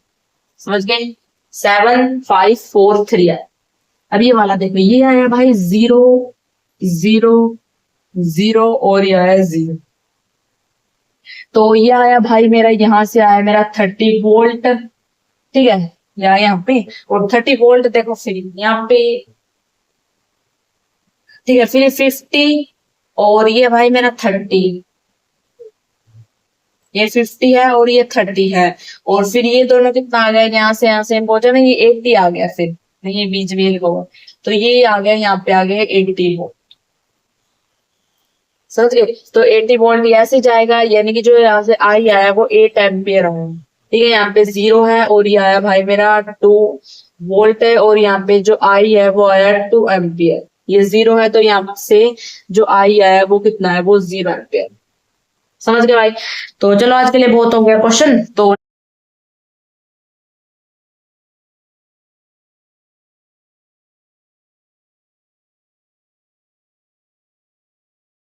समझ गए। 7 5 4 3 है। अब ये वाला देखो, ये आया भाई 0 0 0 और ये आया 0, तो ये आया भाई मेरा, यहाँ से आया मेरा 30 वोल्ट, ठीक है, यहाँ पे, और 30 वोल्ट देखो फिर यहाँ पे, ठीक है। फिर 50 और ये भाई मेरा 30, ये 50 है और ये 30 है, और फिर ये दोनों कितना आ गया, यहाँ से पहुंचा ना, ये 80 आ गया, फिर ये बीच में को, तो ये आ गया, यहाँ पे आ गया 80 वोल्ट, समझ गए। तो 80 वोल्ट ऐसे जाएगा, यानी कि जो यहाँ से आई आया वो 8 एम्पियर आया, ठीक है। यहाँ पे 0 है और ये आया भाई मेरा 2 वोल्ट है, और यहाँ पे जो आई है वो आया 2 एम्पियर। ये 0 है तो यहाँ से जो आई आया वो कितना है, वो 0 एम्पियर, समझ गए भाई। तो चलो आज के लिए बहुत हो गया क्वेश्चन, तो